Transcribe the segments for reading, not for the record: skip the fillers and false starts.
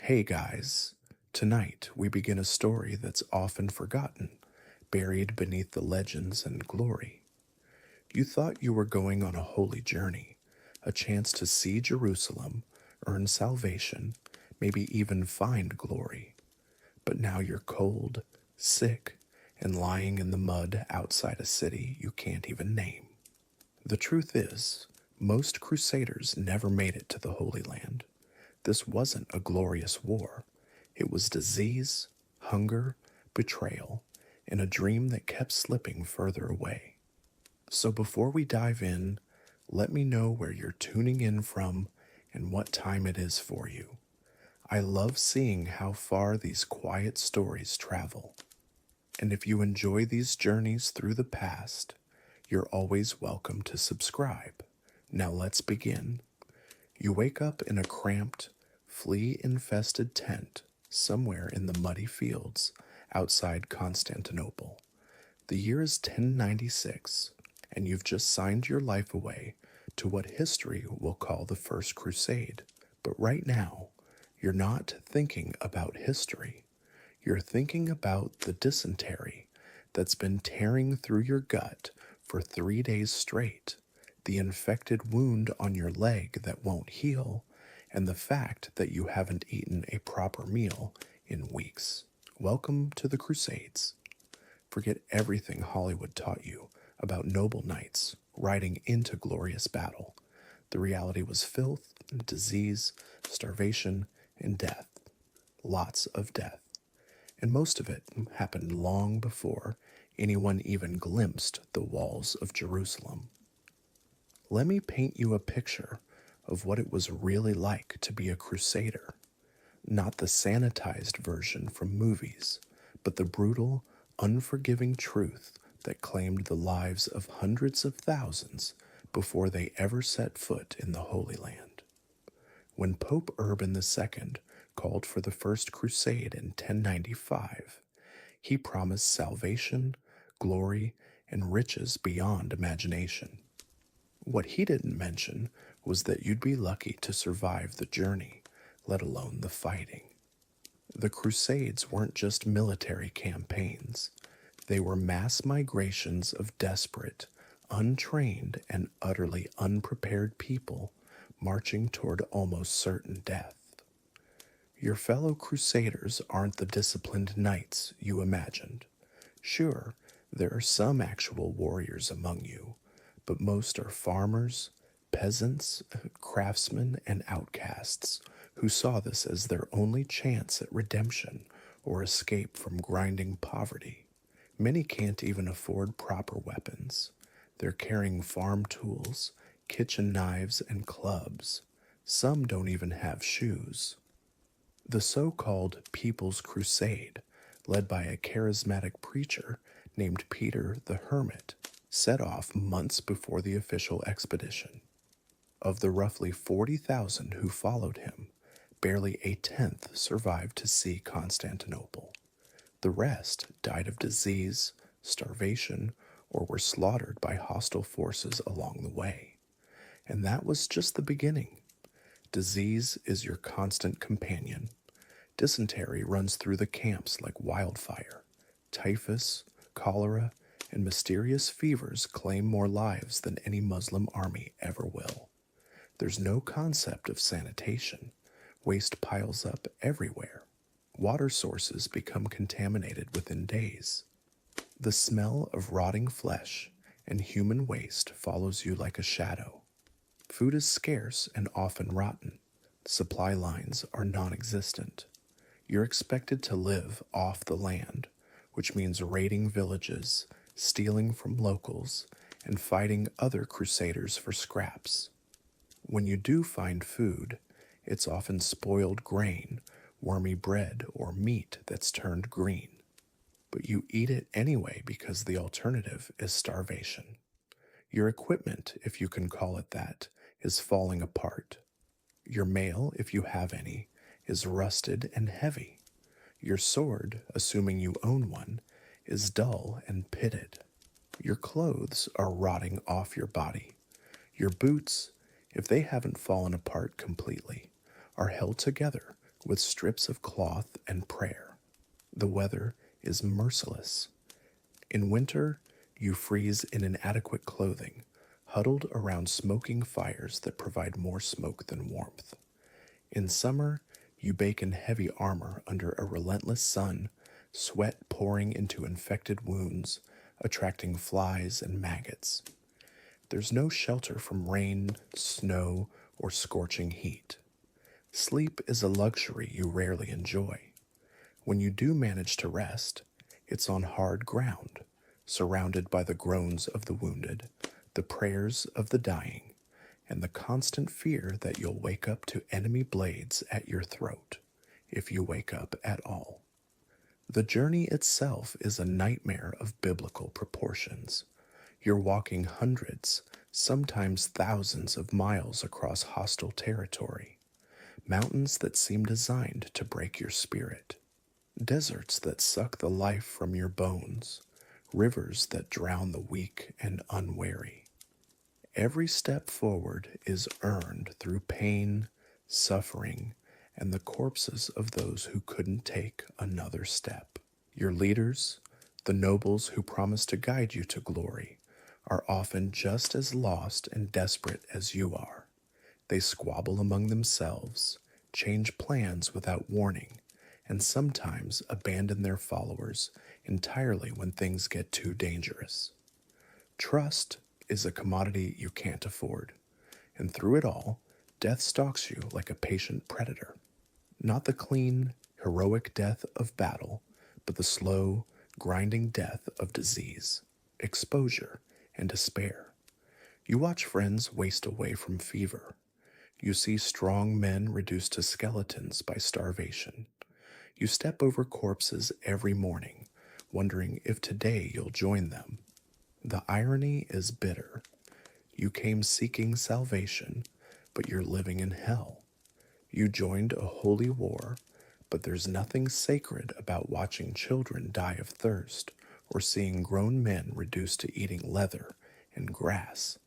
Hey guys, tonight we begin a story that's often forgotten, buried beneath the legends and glory. You thought you were going on a holy journey, a chance to see Jerusalem, earn salvation, maybe even find glory. But now you're cold, sick, and lying in the mud outside a city you can't even name. The truth is, most crusaders never made it to the Holy Land. This wasn't a glorious war. It was disease, hunger, betrayal, and a dream that kept slipping further away. So before we dive in, let me know where you're tuning in from and what time it is for you. I love seeing how far these quiet stories travel. And if you enjoy these journeys through the past, you're always welcome to subscribe. Now let's begin. You wake up in a cramped, flea-infested tent somewhere in the muddy fields outside Constantinople. The year is 1096, and you've just signed your life away to what history will call the First Crusade. But right now, you're not thinking about history. You're thinking about the dysentery that's been tearing through your gut for 3 days straight, the infected wound on your leg that won't heal, and the fact that you haven't eaten a proper meal in weeks. Welcome to the Crusades. Forget everything Hollywood taught you about noble knights riding into glorious battle. The reality was filth, disease, starvation, and death. Lots of death. And most of it happened long before anyone even glimpsed the walls of Jerusalem. Let me paint you a picture of what it was really like to be a crusader. Not the sanitized version from movies, but the brutal, unforgiving truth that claimed the lives of hundreds of thousands before they ever set foot in the Holy Land. When Pope Urban II called for the First Crusade in 1095, he promised salvation, glory, and riches beyond imagination. What he didn't mention was that you'd be lucky to survive the journey, let alone the fighting. The Crusades weren't just military campaigns. They were mass migrations of desperate, untrained, and utterly unprepared people marching toward almost certain death. Your fellow crusaders aren't the disciplined knights you imagined. Sure, there are some actual warriors among you, but most are farmers, peasants, craftsmen, and outcasts who saw this as their only chance at redemption or escape from grinding poverty. Many can't even afford proper weapons. They're carrying farm tools, kitchen knives, and clubs. Some don't even have shoes. The so-called People's Crusade, led by a charismatic preacher named Peter the Hermit, set off months before the official expedition. Of the roughly 40,000 who followed him, barely a tenth survived to see Constantinople. The rest died of disease, starvation, or were slaughtered by hostile forces along the way. And that was just the beginning. Disease is your constant companion. Dysentery runs through the camps like wildfire. Typhus, cholera, and mysterious fevers claim more lives than any Muslim army ever will. There's no concept of sanitation. Waste piles up everywhere. Water sources become contaminated within days. The smell of rotting flesh and human waste follows you like a shadow. Food is scarce and often rotten. Supply lines are non-existent. You're expected to live off the land, which means raiding villages, stealing from locals, and fighting other crusaders for scraps. When you do find food, it's often spoiled grain, wormy bread, or meat that's turned green. But you eat it anyway because the alternative is starvation. Your equipment, if you can call it that, is falling apart. Your mail, if you have any, is rusted and heavy. Your sword, assuming you own one, is dull and pitted. Your clothes are rotting off your body. Your boots, if they haven't fallen apart completely, are held together with strips of cloth and prayer. The weather is merciless. In winter, you freeze in inadequate clothing, huddled around smoking fires that provide more smoke than warmth. In summer, you bake in heavy armor under a relentless sun, sweat pouring into infected wounds, attracting flies and maggots. There's no shelter from rain, snow, or scorching heat. Sleep is a luxury you rarely enjoy. When you do manage to rest, it's on hard ground, surrounded by the groans of the wounded, the prayers of the dying, and the constant fear that you'll wake up to enemy blades at your throat, if you wake up at all. The journey itself is a nightmare of biblical proportions. You're walking hundreds, sometimes thousands of miles across hostile territory, mountains that seem designed to break your spirit, deserts that suck the life from your bones, rivers that drown the weak and unwary. Every step forward is earned through pain, suffering, and the corpses of those who couldn't take another step. Your leaders, the nobles who promise to guide you to glory, are often just as lost and desperate as you are. They squabble among themselves, change plans without warning, and sometimes abandon their followers entirely when things get too dangerous. Trust is a commodity you can't afford, and through it all, death stalks you like a patient predator. Not the clean, heroic death of battle, but the slow, grinding death of disease, exposure, and despair. You watch friends waste away from fever. You see strong men reduced to skeletons by starvation. You step over corpses every morning, wondering if today you'll join them. The irony is bitter. You came seeking salvation, but you're living in hell. You joined a holy war, but there's nothing sacred about watching children die of thirst or seeing grown men reduced to eating leather and grass.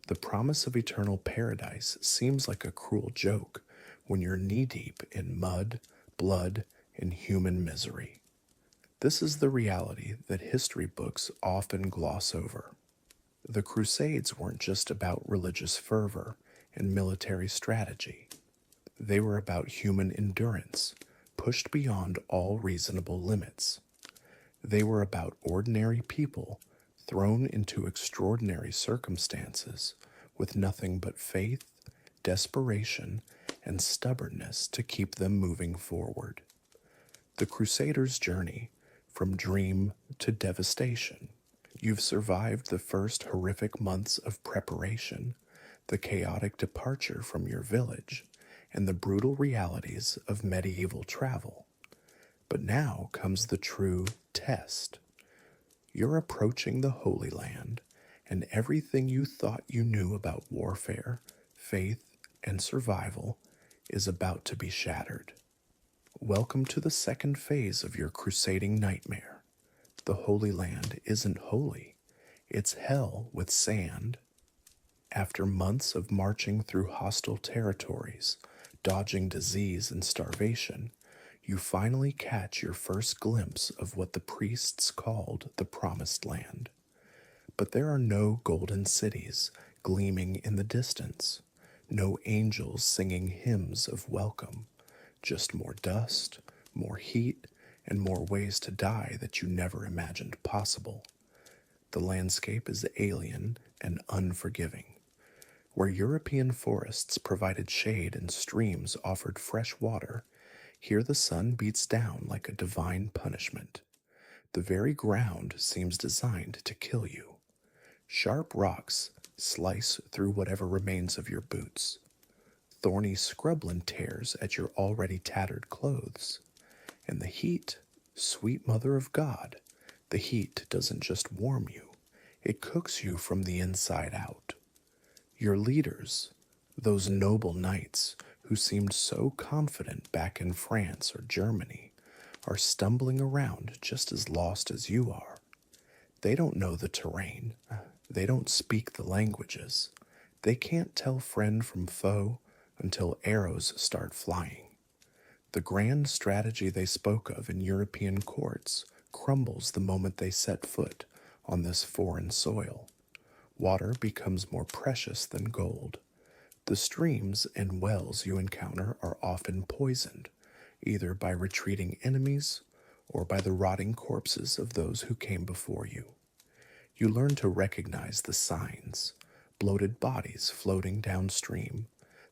The promise of eternal paradise seems like a cruel joke when you're knee-deep in mud, blood, and human misery. This is the reality that history books often gloss over. The Crusades weren't just about religious fervor and military strategy. They were about human endurance, pushed beyond all reasonable limits. They were about ordinary people thrown into extraordinary circumstances with nothing but faith, desperation, and stubbornness to keep them moving forward. The Crusaders' journey from dream to devastation. You've survived the first horrific months of preparation, the chaotic departure from your village, and the brutal realities of medieval travel. But now comes the true test. You're approaching the Holy Land, and everything you thought you knew about warfare, faith, and survival is about to be shattered. Welcome to the second phase of your crusading nightmare. The Holy Land isn't holy. It's hell with sand. After months of marching through hostile territories, dodging disease and starvation, you finally catch your first glimpse of what the priests called the Promised Land. But there are no golden cities gleaming in the distance, no angels singing hymns of welcome, just more dust, more heat, and more ways to die that you never imagined possible. The landscape is alien and unforgiving. Where European forests provided shade and streams offered fresh water, here the sun beats down like a divine punishment. The very ground seems designed to kill you. Sharp rocks slice through whatever remains of your boots. Thorny scrubland tears at your already tattered clothes. And the heat, sweet mother of God, the heat doesn't just warm you, it cooks you from the inside out. Your leaders, those noble knights who seemed so confident back in France or Germany, are stumbling around just as lost as you are. They don't know the terrain. They don't speak the languages. They can't tell friend from foe until arrows start flying. The grand strategy they spoke of in European courts crumbles the moment they set foot on this foreign soil. Water becomes more precious than gold. The streams and wells you encounter are often poisoned, either by retreating enemies or by the rotting corpses of those who came before you. You learn to recognize the signs: bloated bodies floating downstream,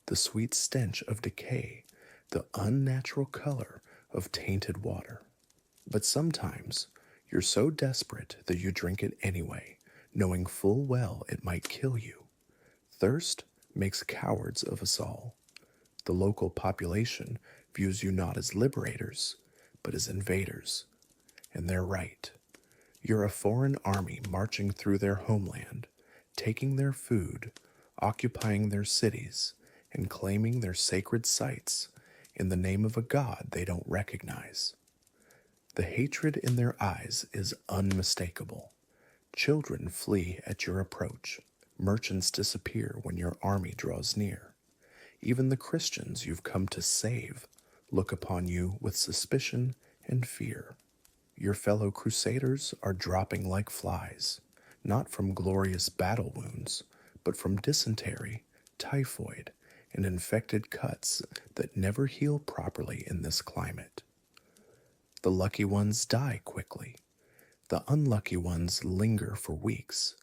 the sweet stench of decay, the unnatural color of tainted water. But sometimes you're so desperate that you drink it anyway, knowing full well it might kill you. Thirst makes cowards of us all. The local population views you not as liberators, but as invaders. And they're right. You're a foreign army marching through their homeland, taking their food, occupying their cities, and claiming their sacred sites in the name of a god they don't recognize. The hatred in their eyes is unmistakable. Children flee at your approach. Merchants disappear when your army draws near. Even the Christians you've come to save look upon you with suspicion and fear. Your fellow crusaders are dropping like flies, not from glorious battle wounds, but from dysentery, typhoid, and infected cuts that never heal properly in this climate. The lucky ones die quickly. The unlucky ones linger for weeks,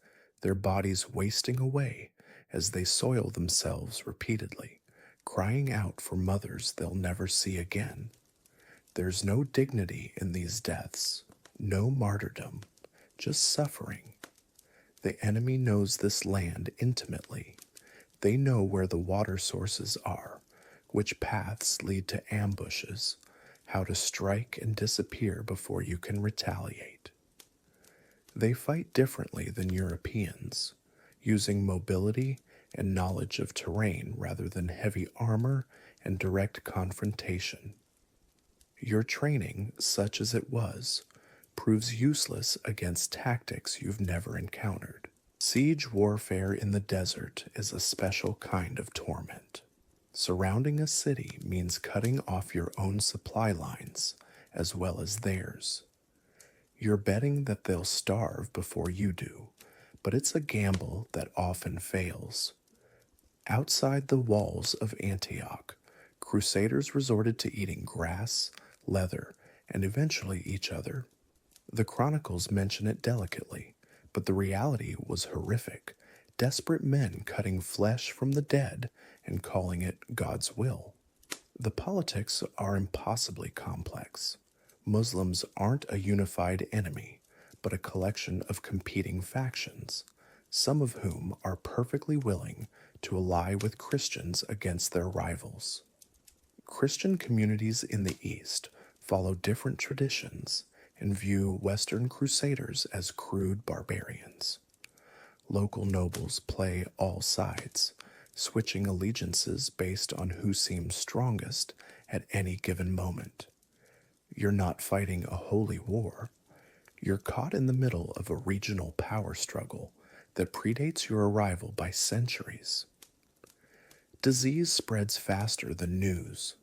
their bodies wasting away as they soil themselves repeatedly, crying out for mothers they'll never see again. There's no dignity in these deaths, no martyrdom, just suffering. The enemy knows this land intimately. They know where the water sources are, which paths lead to ambushes, how to strike and disappear before you can retaliate. They fight differently than Europeans, using mobility and knowledge of terrain rather than heavy armor and direct confrontation. Your training, such as it was, proves useless against tactics you've never encountered. Siege warfare in the desert is a special kind of torment. Surrounding a city means cutting off your own supply lines as well as theirs. You're betting that they'll starve before you do, but it's a gamble that often fails. Outside the walls of Antioch, crusaders resorted to eating grass, leather, and eventually each other. The chronicles mention it delicately, but the reality was horrific. Desperate men cutting flesh from the dead and calling it God's will. The politics are impossibly complex. Muslims aren't a unified enemy, but a collection of competing factions, some of whom are perfectly willing to ally with Christians against their rivals. Christian communities in the East follow different traditions and view Western crusaders as crude barbarians. Local nobles play all sides, switching allegiances based on who seems strongest at any given moment. You're not fighting a holy war. You're caught in the middle of a regional power struggle that predates your arrival by centuries. Disease spreads faster than news.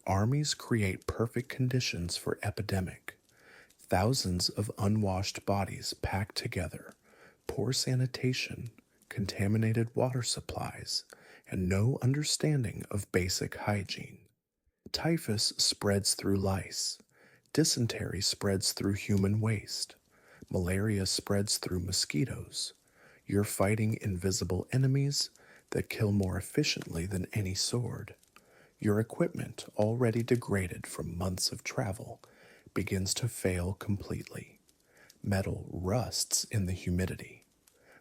Armies create perfect conditions for epidemic. Thousands of unwashed bodies packed together, poor sanitation, contaminated water supplies, and no understanding of basic hygiene. Typhus spreads through lice. Dysentery spreads through human waste. Malaria spreads through mosquitoes. You're fighting invisible enemies that kill more efficiently than any sword. Your equipment, already degraded from months of travel, begins to fail completely. Metal rusts in the humidity.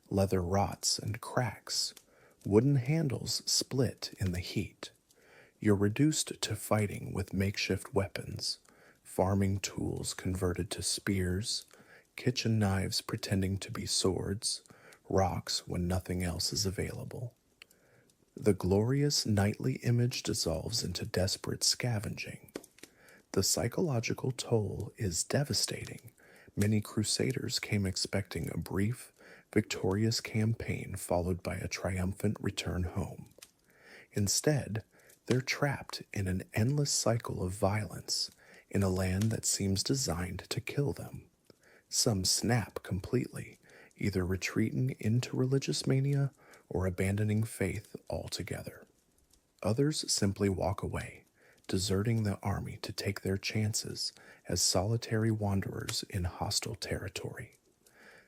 Leather rots and cracks. Wooden handles split in the heat. You're reduced to fighting with makeshift weapons, farming tools converted to spears, kitchen knives pretending to be swords, rocks when nothing else is available. The glorious nightly image dissolves into desperate scavenging. The psychological toll is devastating. Many crusaders came expecting a brief, victorious campaign followed by a triumphant return home. Instead, They're trapped in an endless cycle of violence in a land that seems designed to kill them. Some snap completely, either retreating into religious mania or abandoning faith altogether. Others simply walk away, deserting the army to take their chances as solitary wanderers in hostile territory.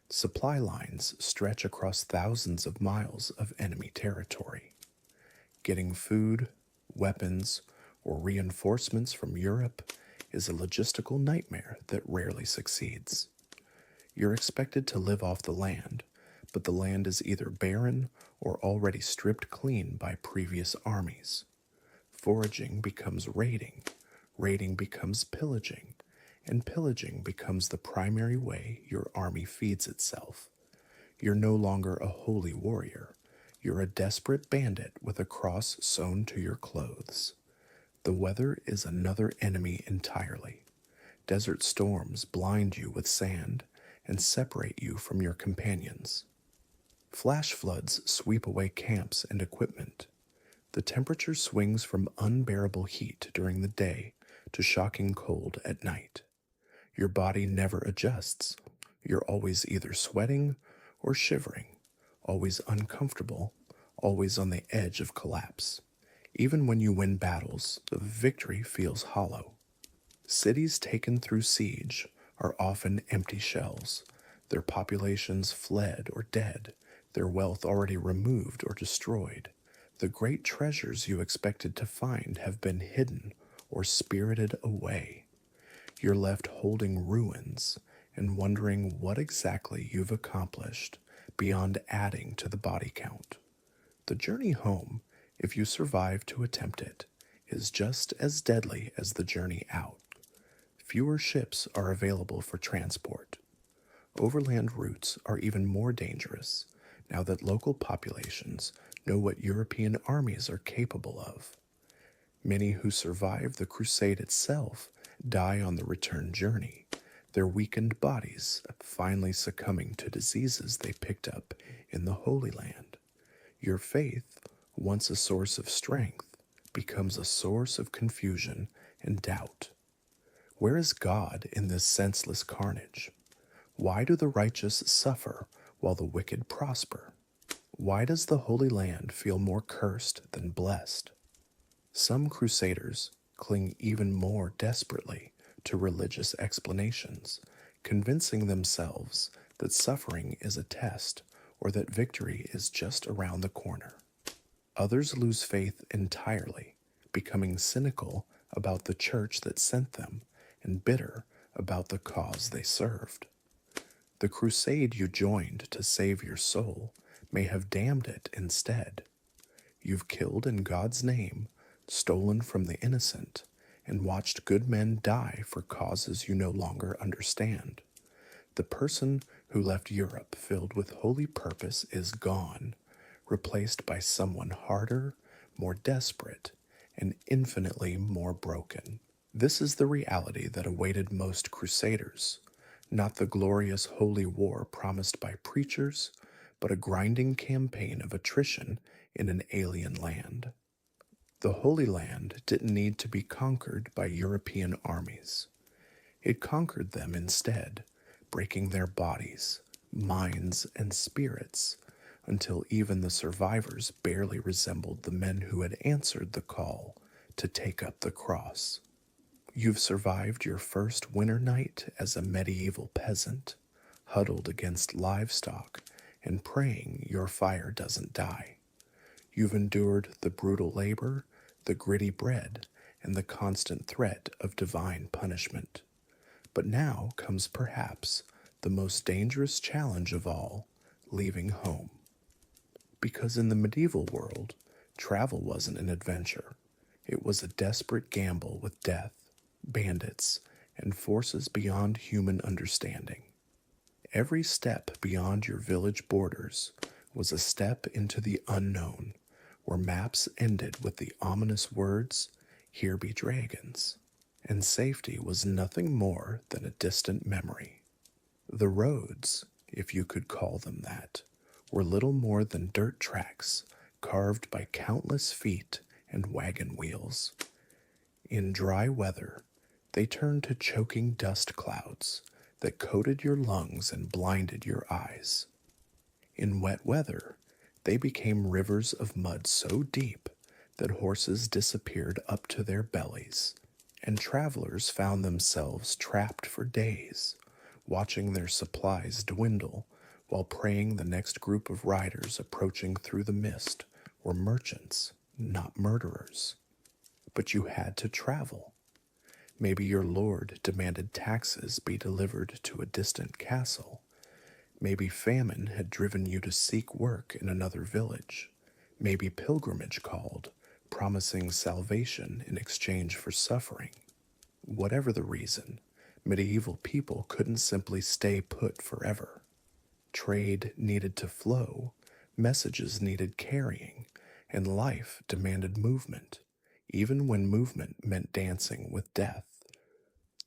Supply lines stretch across thousands of miles of enemy territory. Getting food, weapons, or reinforcements from Europe is a logistical nightmare that rarely succeeds. You're expected to live off the land, but the land is either barren or already stripped clean by previous armies. Foraging becomes raiding, raiding becomes pillaging, and pillaging becomes the primary way your army feeds itself. You're no longer a holy warrior. You're a desperate bandit with a cross sewn to your clothes. The weather is another enemy entirely. Desert storms blind you with sand and separate you from your companions. Flash floods sweep away camps and equipment. The temperature swings from unbearable heat during the day to shocking cold at night. Your body never adjusts. You're always either sweating or shivering, always uncomfortable, always on the edge of collapse. Even when you win battles, the victory feels hollow. Cities taken through siege are often empty shells, their populations fled or dead, their wealth already removed or destroyed. The great treasures you expected to find have been hidden or spirited away. You're left holding ruins and wondering what exactly you've accomplished beyond adding to the body count. The journey home, if you survive to attempt it, is just as deadly as the journey out. Fewer ships are available for transport. Overland routes are even more dangerous now that local populations know what European armies are capable of. Many who survive the Crusade itself die on the return journey, their weakened bodies finally succumbing to diseases they picked up in the Holy Land. Your faith, once a source of strength, becomes a source of confusion and doubt. Where is God in this senseless carnage? Why do the righteous suffer while the wicked prosper? Why does the Holy Land feel more cursed than blessed? Some crusaders cling even more desperately to religious explanations, convincing themselves that suffering is a test or that victory is just around the corner. Others lose faith entirely, becoming cynical about the church that sent them and bitter about the cause they served. The crusade you joined to save your soul may have damned it instead. You've killed in God's name, stolen from the innocent, and watched good men die for causes you no longer understand. The person who left Europe filled with holy purpose is gone, replaced by someone harder, more desperate, and infinitely more broken. This is the reality that awaited most crusaders, not the glorious holy war promised by preachers, but a grinding campaign of attrition in an alien land. The Holy Land didn't need to be conquered by European armies. It conquered them instead, breaking their bodies, minds, and spirits, until even the survivors barely resembled the men who had answered the call to take up the cross. You've survived your first winter night as a medieval peasant, huddled against livestock and praying your fire doesn't die. You've endured the brutal labor, the gritty bread, and the constant threat of divine punishment. But now comes perhaps the most dangerous challenge of all, leaving home. Because in the medieval world, travel wasn't an adventure. It was a desperate gamble with death, bandits, and forces beyond human understanding. Every step beyond your village borders was a step into the unknown, where maps ended with the ominous words, "Here be dragons," and safety was nothing more than a distant memory. The roads, if you could call them that, were little more than dirt tracks carved by countless feet and wagon wheels. In dry weather, they turned to choking dust clouds that coated your lungs and blinded your eyes. In wet weather, they became rivers of mud so deep that horses disappeared up to their bellies, and travelers found themselves trapped for days, watching their supplies dwindle while praying the next group of riders approaching through the mist were merchants, not murderers. But you had to travel. Maybe your lord demanded taxes be delivered to a distant castle. Maybe famine had driven you to seek work in another village. Maybe pilgrimage called, promising salvation in exchange for suffering. Whatever the reason, medieval people couldn't simply stay put forever. Trade needed to flow, messages needed carrying, and life demanded movement, even when movement meant dancing with death.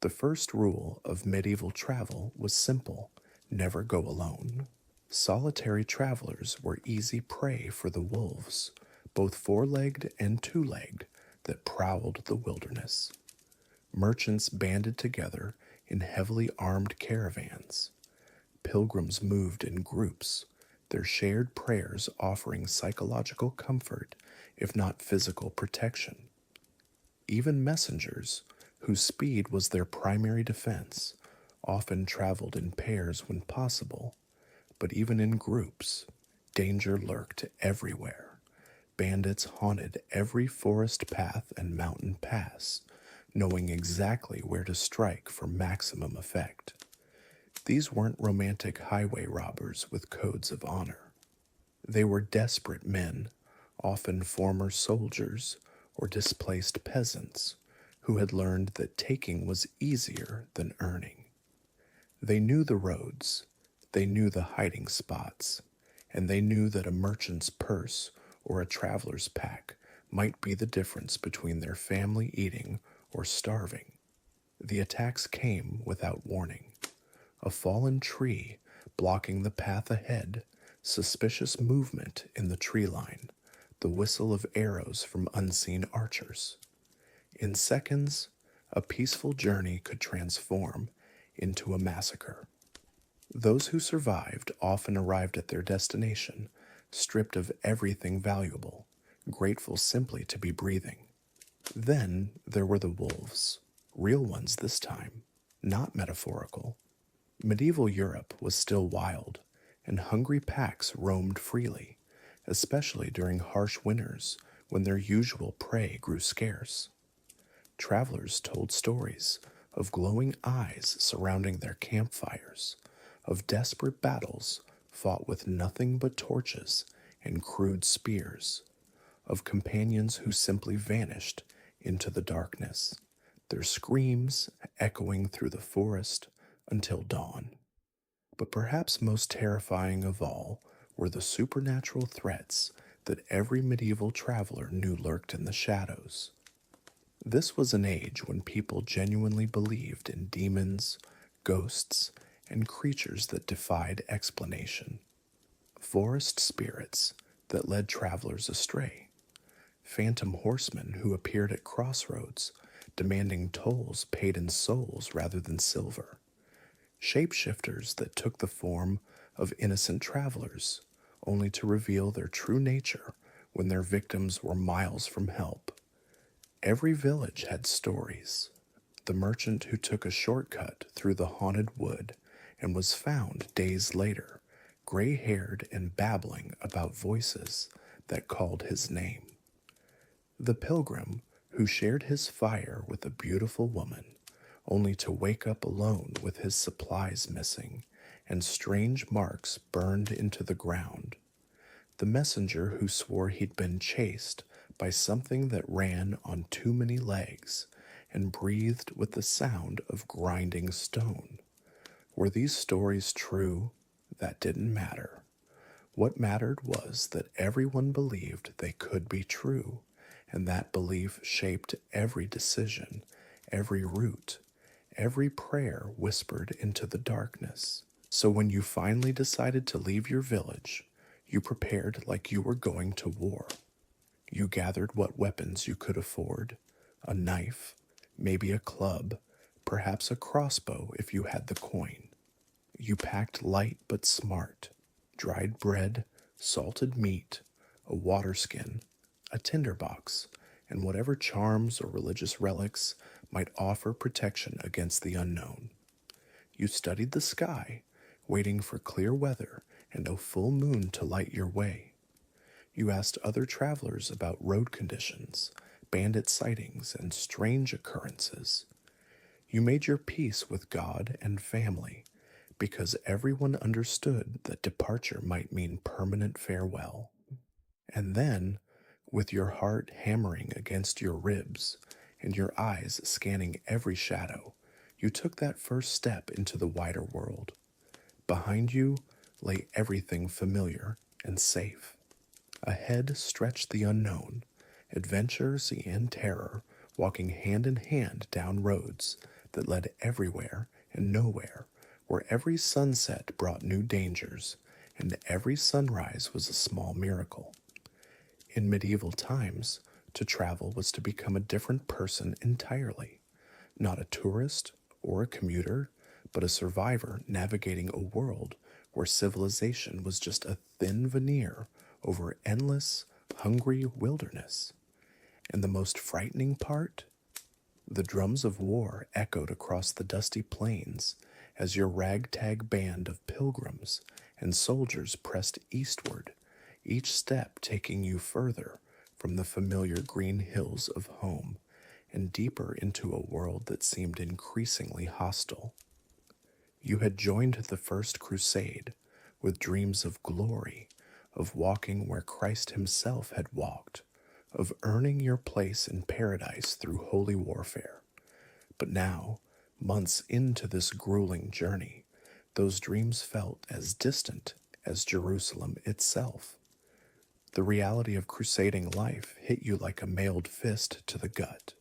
The first rule of medieval travel was simple: never go alone. Solitary travelers were easy prey for the wolves, both four-legged and two-legged, that prowled the wilderness. Merchants banded together in heavily armed caravans. Pilgrims moved in groups, their shared prayers offering psychological comfort, if not physical protection. Even messengers, whose speed was their primary defense, often traveled in pairs when possible, but even in groups, danger lurked everywhere. Bandits haunted every forest path and mountain pass, knowing exactly where to strike for maximum effect. These weren't romantic highway robbers with codes of honor. They were desperate men, often former soldiers or displaced peasants, who had learned that taking was easier than earning. They knew the roads, they knew the hiding spots, and they knew that a merchant's purse or a traveler's pack might be the difference between their family eating or starving. The attacks came without warning. A fallen tree blocking the path ahead, suspicious movement in the tree line, the whistle of arrows from unseen archers. In seconds, a peaceful journey could transform into a massacre. Those who survived often arrived at their destination, stripped of everything valuable, grateful simply to be breathing. Then there were the wolves, real ones this time, not metaphorical. Medieval Europe was still wild, and hungry packs roamed freely, especially during harsh winters when their usual prey grew scarce. Travelers told stories of glowing eyes surrounding their campfires, of desperate battles fought with nothing but torches and crude spears, of companions who simply vanished into the darkness, their screams echoing through the forest until dawn. But perhaps most terrifying of all were the supernatural threats that every medieval traveler knew lurked in the shadows. This was an age when people genuinely believed in demons, ghosts, and creatures that defied explanation. Forest spirits that led travelers astray. Phantom horsemen who appeared at crossroads, demanding tolls paid in souls rather than silver. Shapeshifters that took the form of innocent travelers, only to reveal their true nature when their victims were miles from help. Every village had stories. The merchant who took a shortcut through the haunted wood and was found days later, gray-haired and babbling about voices that called his name. The pilgrim who shared his fire with a beautiful woman, only to wake up alone with his supplies missing and strange marks burned into the ground. The messenger who swore he'd been chased by something that ran on too many legs and breathed with the sound of grinding stone. Were these stories true? That didn't matter. What mattered was that everyone believed they could be true, and that belief shaped every decision, every route, every prayer whispered into the darkness. So when you finally decided to leave your village, you prepared like you were going to war. You gathered what weapons you could afford: a knife, maybe a club, perhaps a crossbow if you had the coin. You packed light but smart: dried bread, salted meat, a water skin, a tinderbox, and whatever charms or religious relics might offer protection against the unknown. You studied the sky, waiting for clear weather and a full moon to light your way. You asked other travelers about road conditions, bandit sightings, and strange occurrences. You made your peace with God and family, because everyone understood that departure might mean permanent farewell. And then, with your heart hammering against your ribs and your eyes scanning every shadow, you took that first step into the wider world. Behind you lay everything familiar and safe. Ahead stretched the unknown, adventures and terror walking hand in hand down roads that led everywhere and nowhere, where every sunset brought new dangers and every sunrise was a small miracle. In medieval times, to travel was to become a different person entirely, not a tourist or a commuter, but a survivor navigating a world where civilization was just a thin veneer over endless, hungry wilderness. And the most frightening part? The drums of war echoed across the dusty plains as your ragtag band of pilgrims and soldiers pressed eastward, each step taking you further from the familiar green hills of home and deeper into a world that seemed increasingly hostile. You had joined the first crusade with dreams of glory, of walking where Christ himself had walked, of earning your place in paradise through holy warfare. But now, months into this grueling journey, those dreams felt as distant as Jerusalem itself. The reality of crusading life hit you like a mailed fist to the gut.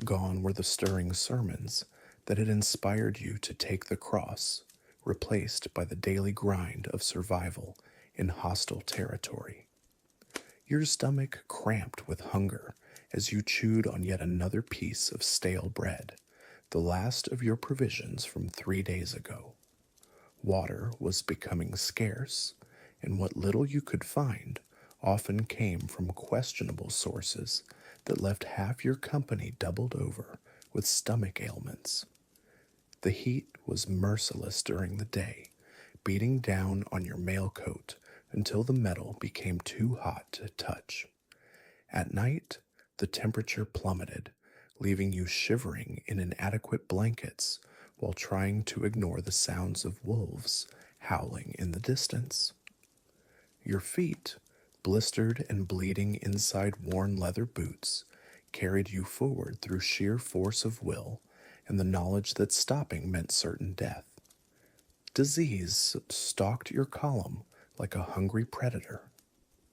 Gone were the stirring sermons that had inspired you to take the cross, replaced by the daily grind of survival in hostile territory. Your stomach cramped with hunger as you chewed on yet another piece of stale bread, the last of your provisions from 3 days ago. Water was becoming scarce, and what little you could find often came from questionable sources that left half your company doubled over with stomach ailments. The heat was merciless during the day, beating down on your mail coat until the metal became too hot to touch. At night, the temperature plummeted, leaving you shivering in inadequate blankets while trying to ignore the sounds of wolves howling in the distance. Your feet, blistered and bleeding inside worn leather boots, carried you forward through sheer force of will and the knowledge that stopping meant certain death. Disease stalked your column like a hungry predator.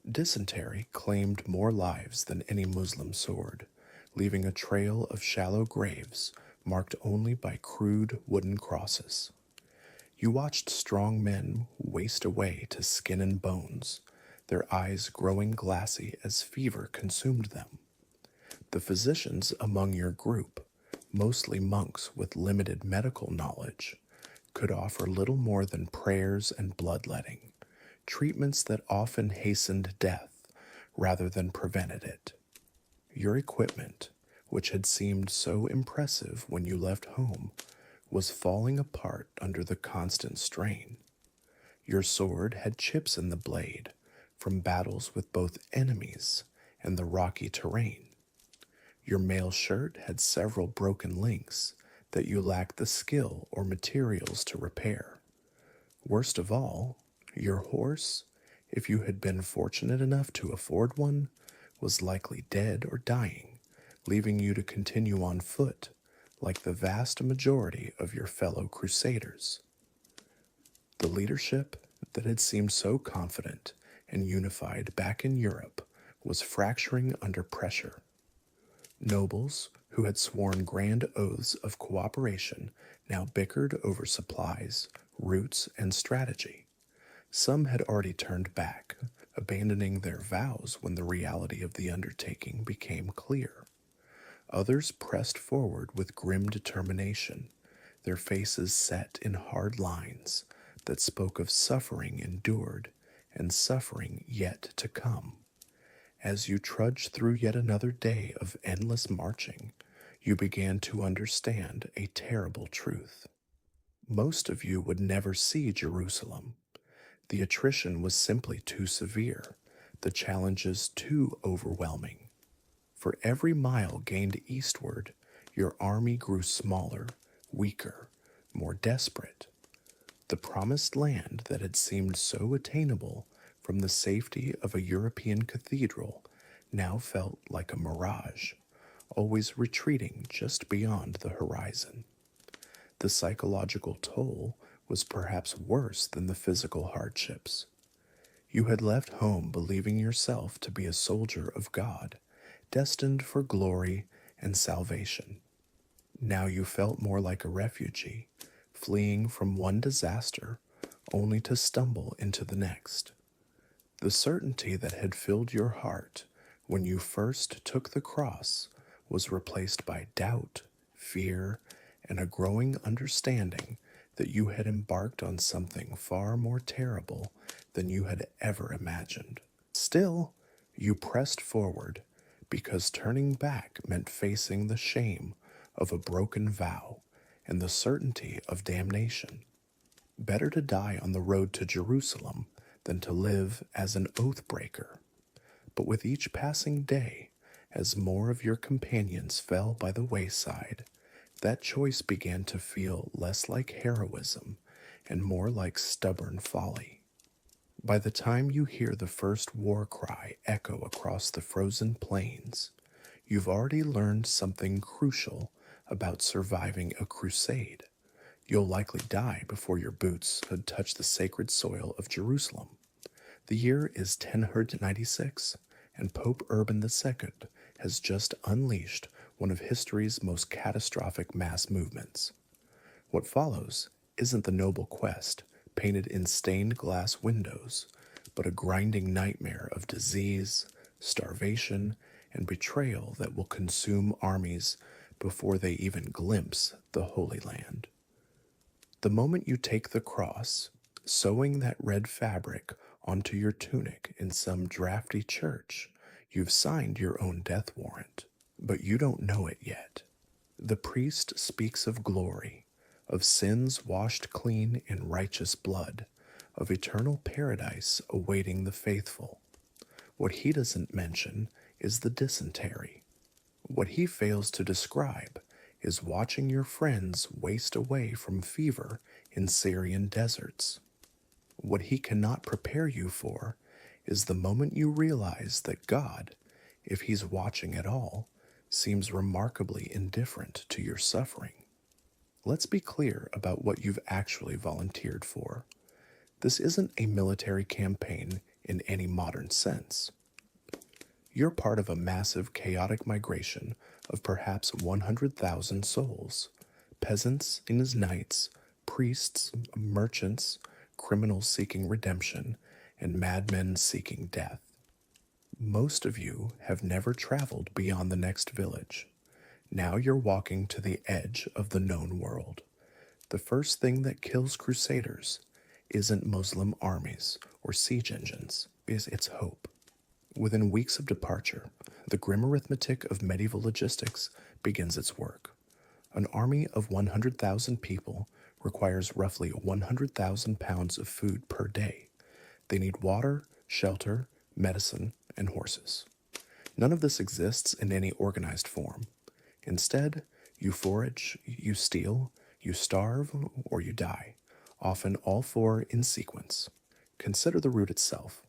Dysentery claimed more lives than any Muslim sword, leaving a trail of shallow graves marked only by crude wooden crosses. You watched strong men waste away to skin and bones, their eyes growing glassy as fever consumed them. The physicians among your group, mostly monks with limited medical knowledge, could offer little more than prayers and bloodletting, treatments that often hastened death rather than prevented it. Your equipment, which had seemed so impressive when you left home, was falling apart under the constant strain. Your sword had chips in the blade from battles with both enemies and the rocky terrain. Your mail shirt had several broken links that you lacked the skill or materials to repair. Worst of all, your horse, if you had been fortunate enough to afford one, was likely dead or dying, leaving you to continue on foot like the vast majority of your fellow crusaders. The leadership that had seemed so confident and unified back in Europe was fracturing under pressure. Nobles who had sworn grand oaths of cooperation now bickered over supplies, routes, and strategy. Some had already turned back, abandoning their vows when the reality of the undertaking became clear. Others pressed forward with grim determination, their faces set in hard lines that spoke of suffering endured and suffering yet to come. As you trudged through yet another day of endless marching, you began to understand a terrible truth. Most of you would never see Jerusalem. The attrition was simply too severe, the challenges too overwhelming. For every mile gained eastward, your army grew smaller, weaker, more desperate. The promised land that had seemed so attainable from the safety of a European cathedral now felt like a mirage, always retreating just beyond the horizon. The psychological toll was perhaps worse than the physical hardships. You had left home believing yourself to be a soldier of God, destined for glory and salvation. Now you felt more like a refugee, fleeing from one disaster only to stumble into the next. The certainty that had filled your heart when you first took the cross was replaced by doubt, fear, and a growing understanding that you had embarked on something far more terrible than you had ever imagined. Still, you pressed forward because turning back meant facing the shame of a broken vow and the certainty of damnation. Better to die on the road to Jerusalem than to live as an oath breaker. But with each passing day, as more of your companions fell by the wayside, that choice began to feel less like heroism and more like stubborn folly. By the time you hear the first war cry echo across the frozen plains, you've already learned something crucial about surviving a crusade. You'll likely die before your boots had touched the sacred soil of Jerusalem. The year is 1096, and Pope Urban II has just unleashed one of history's most catastrophic mass movements. What follows isn't the noble quest painted in stained glass windows, but a grinding nightmare of disease, starvation, and betrayal that will consume armies before they even glimpse the Holy Land. The moment you take the cross, sewing that red fabric onto your tunic in some drafty church, you've signed your own death warrant, but you don't know it yet. The priest speaks of glory, of sins washed clean in righteous blood, of eternal paradise awaiting the faithful. What he doesn't mention is the dysentery. What he fails to describe is watching your friends waste away from fever in Syrian deserts. What he cannot prepare you for is the moment you realize that God, if he's watching at all, seems remarkably indifferent to your suffering. Let's be clear about what you've actually volunteered for. This isn't a military campaign in any modern sense. You're part of a massive, chaotic migration of perhaps 100,000 souls, peasants and his knights, priests, merchants, criminals seeking redemption, and madmen seeking death. Most of you have never traveled beyond the next village. Now you're walking to the edge of the known world. The first thing that kills crusaders isn't Muslim armies or siege engines, it's hope. Within weeks of departure, the grim arithmetic of medieval logistics begins its work. An army of 100,000 people requires roughly 100,000 pounds of food per day. They need water, shelter, medicine, and horses. None of this exists in any organized form. Instead, you forage, you steal, you starve, or you die, often all four in sequence. Consider the route itself.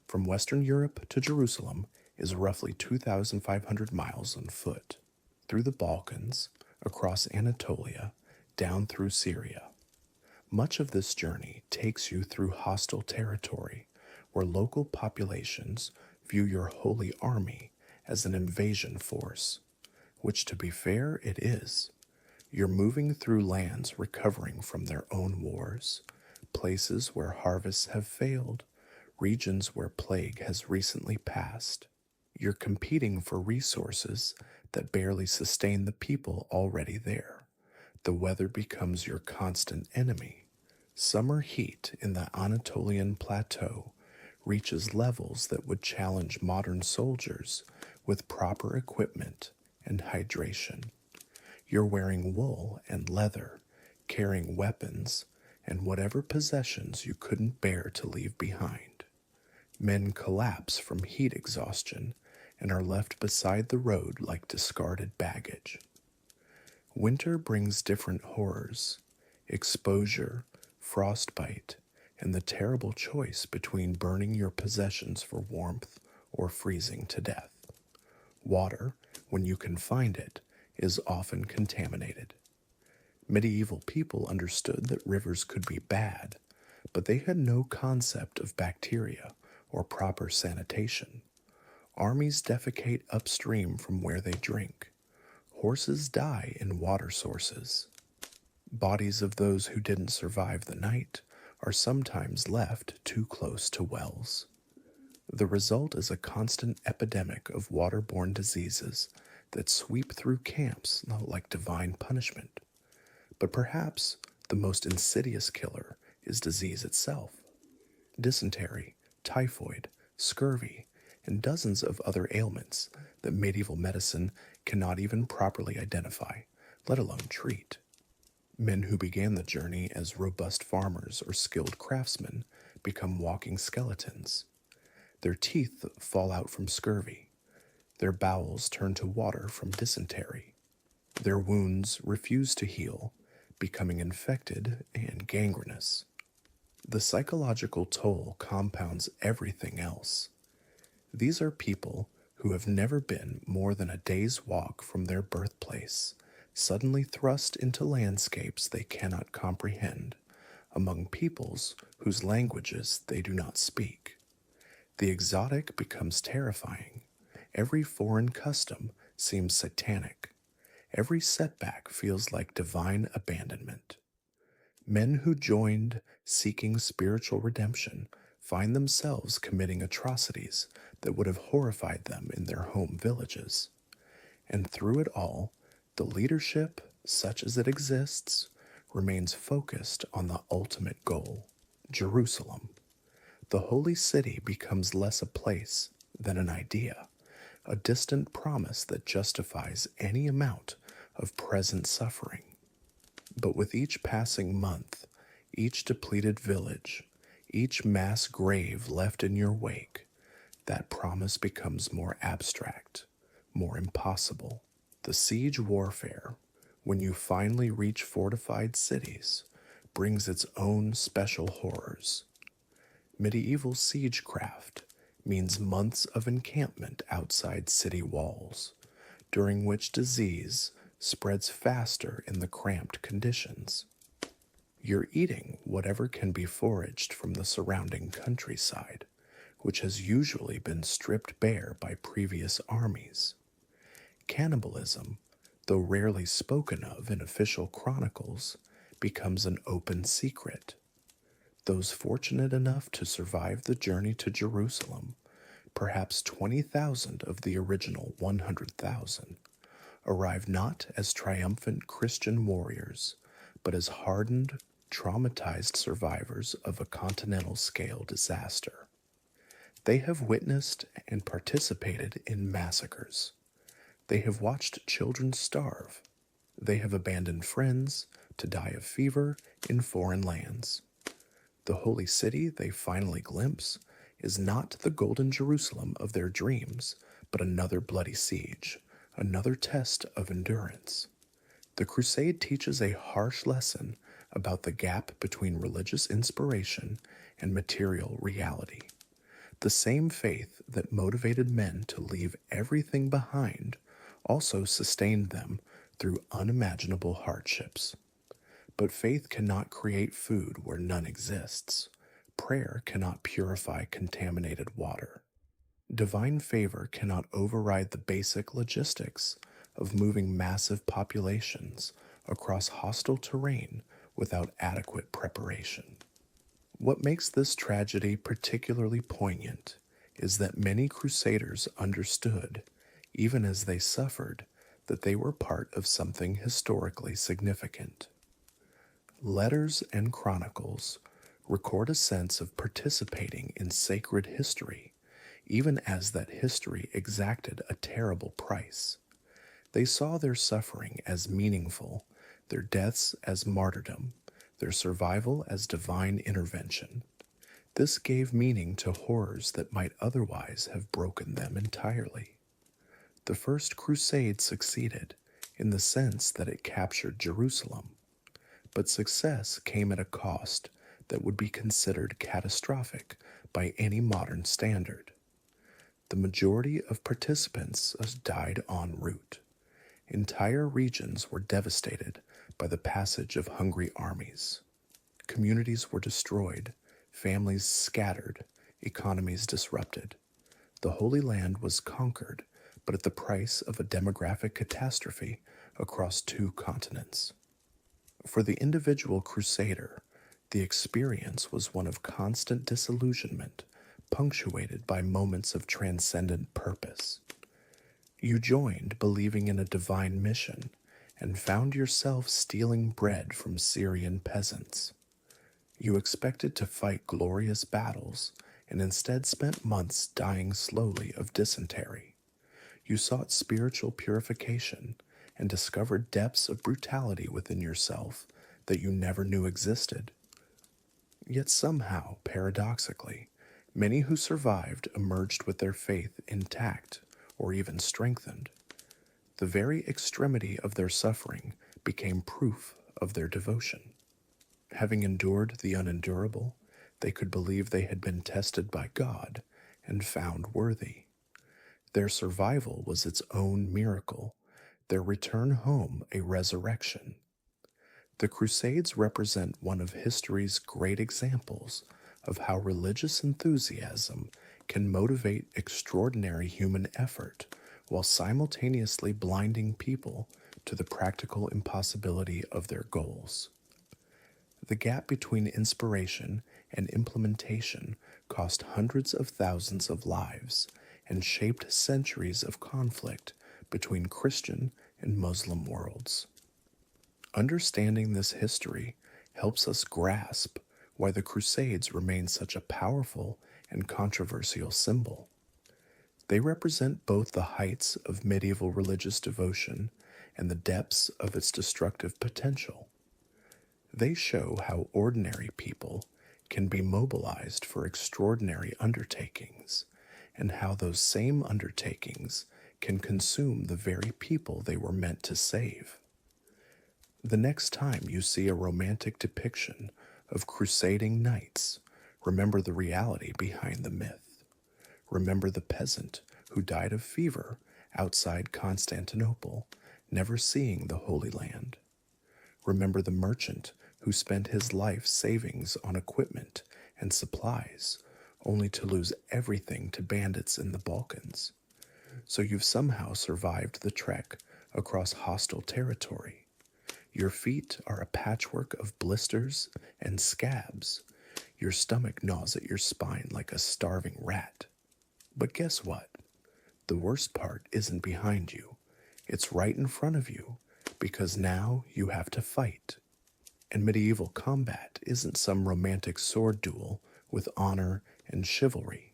From Western Europe to Jerusalem is roughly 2,500 miles on foot, through the Balkans, across Anatolia, down through Syria. Much of this journey takes you through hostile territory, where local populations view your holy army as an invasion force, which, to be fair, it is. You're moving through lands recovering from their own wars, places where harvests have failed, regions where plague has recently passed. You're competing for resources that barely sustain the people already there. The weather becomes your constant enemy. Summer heat in the Anatolian plateau reaches levels that would challenge modern soldiers with proper equipment and hydration. You're wearing wool and leather, carrying weapons, and whatever possessions you couldn't bear to leave behind. Men collapse from heat exhaustion and are left beside the road like discarded baggage. Winter brings different horrors: exposure, frostbite, and the terrible choice between burning your possessions for warmth or freezing to death. Water, when you can find it, is often contaminated. Medieval people understood that rivers could be bad, but they had no concept of bacteria or proper sanitation. Armies defecate upstream from where they drink. Horses die in water sources. Bodies of those who didn't survive the night are sometimes left too close to wells. The result is a constant epidemic of waterborne diseases that sweep through camps like divine punishment. But perhaps the most insidious killer is disease itself. Dysentery, typhoid, scurvy, and dozens of other ailments that medieval medicine cannot even properly identify, let alone treat. Men who began the journey as robust farmers or skilled craftsmen become walking skeletons. Their teeth fall out from scurvy. Their bowels turn to water from dysentery. Their wounds refuse to heal, becoming infected and gangrenous. The psychological toll compounds everything else. These are people who have never been more than a day's walk from their birthplace, suddenly thrust into landscapes they cannot comprehend, among peoples whose languages they do not speak. The exotic becomes terrifying. Every foreign custom seems satanic. Every setback feels like divine abandonment. Men who joined seeking spiritual redemption find themselves committing atrocities that would have horrified them in their home villages. And through it all, the leadership, such as it exists, remains focused on the ultimate goal: Jerusalem. The holy city becomes less a place than an idea, a distant promise that justifies any amount of present suffering. But with each passing month, each depleted village, each mass grave left in your wake, that promise becomes more abstract, more impossible. The siege warfare, when you finally reach fortified cities, brings its own special horrors. Medieval siegecraft means months of encampment outside city walls, during which disease spreads faster in the cramped conditions. You're eating whatever can be foraged from the surrounding countryside, which has usually been stripped bare by previous armies. Cannibalism, though rarely spoken of in official chronicles, becomes an open secret. Those fortunate enough to survive the journey to Jerusalem, perhaps 20,000 of the original 100,000, arrive not as triumphant Christian warriors, but as hardened, traumatized survivors of a continental scale disaster. They have witnessed and participated in massacres. They have watched children starve. They have abandoned friends to die of fever in foreign lands. The holy city they finally glimpse is not the golden Jerusalem of their dreams, but another bloody siege, another test of endurance. The Crusade teaches a harsh lesson about the gap between religious inspiration and material reality. The same faith that motivated men to leave everything behind also sustained them through unimaginable hardships. But faith cannot create food where none exists. Prayer cannot purify contaminated water. Divine favor cannot override the basic logistics of moving massive populations across hostile terrain without adequate preparation. What makes this tragedy particularly poignant is that many crusaders understood, even as they suffered, that they were part of something historically significant. Letters and chronicles record a sense of participating in sacred history, even as that history exacted a terrible price. They saw their suffering as meaningful, their deaths as martyrdom, their survival as divine intervention. This gave meaning to horrors that might otherwise have broken them entirely. The First Crusade succeeded in the sense that it captured Jerusalem, but success came at a cost that would be considered catastrophic by any modern standard. The majority of participants died en route. Entire regions were devastated by the passage of hungry armies. Communities were destroyed, families scattered, economies disrupted. The Holy Land was conquered, but at the price of a demographic catastrophe across 2 continents. For the individual crusader, the experience was one of constant disillusionment, punctuated by moments of transcendent purpose. You joined believing in a divine mission and found yourself stealing bread from Syrian peasants. You expected to fight glorious battles and instead spent months dying slowly of dysentery. You sought spiritual purification and discovered depths of brutality within yourself that you never knew existed. Yet somehow, paradoxically, many who survived emerged with their faith intact or even strengthened. The very extremity of their suffering became proof of their devotion. Having endured the unendurable, they could believe they had been tested by God and found worthy. Their survival was its own miracle, their return home a resurrection. The Crusades represent one of history's great examples of how religious enthusiasm can motivate extraordinary human effort while simultaneously blinding people to the practical impossibility of their goals. The gap between inspiration and implementation cost hundreds of thousands of lives and shaped centuries of conflict between Christian and Muslim worlds. Understanding this history helps us grasp why the Crusades remain such a powerful and controversial symbol. They represent both the heights of medieval religious devotion and the depths of its destructive potential. They show how ordinary people can be mobilized for extraordinary undertakings, and how those same undertakings can consume the very people they were meant to save. The next time you see a romantic depiction of crusading knights, remember the reality behind the myth. Remember the peasant who died of fever outside Constantinople, never seeing the Holy Land. Remember the merchant who spent his life savings on equipment and supplies, only to lose everything to bandits in the Balkans. So you've somehow survived the trek across hostile territory. Your feet are a patchwork of blisters and scabs. Your stomach gnaws at your spine like a starving rat. But guess what? The worst part isn't behind you. It's right in front of you, because now you have to fight. And medieval combat isn't some romantic sword duel with honor and chivalry.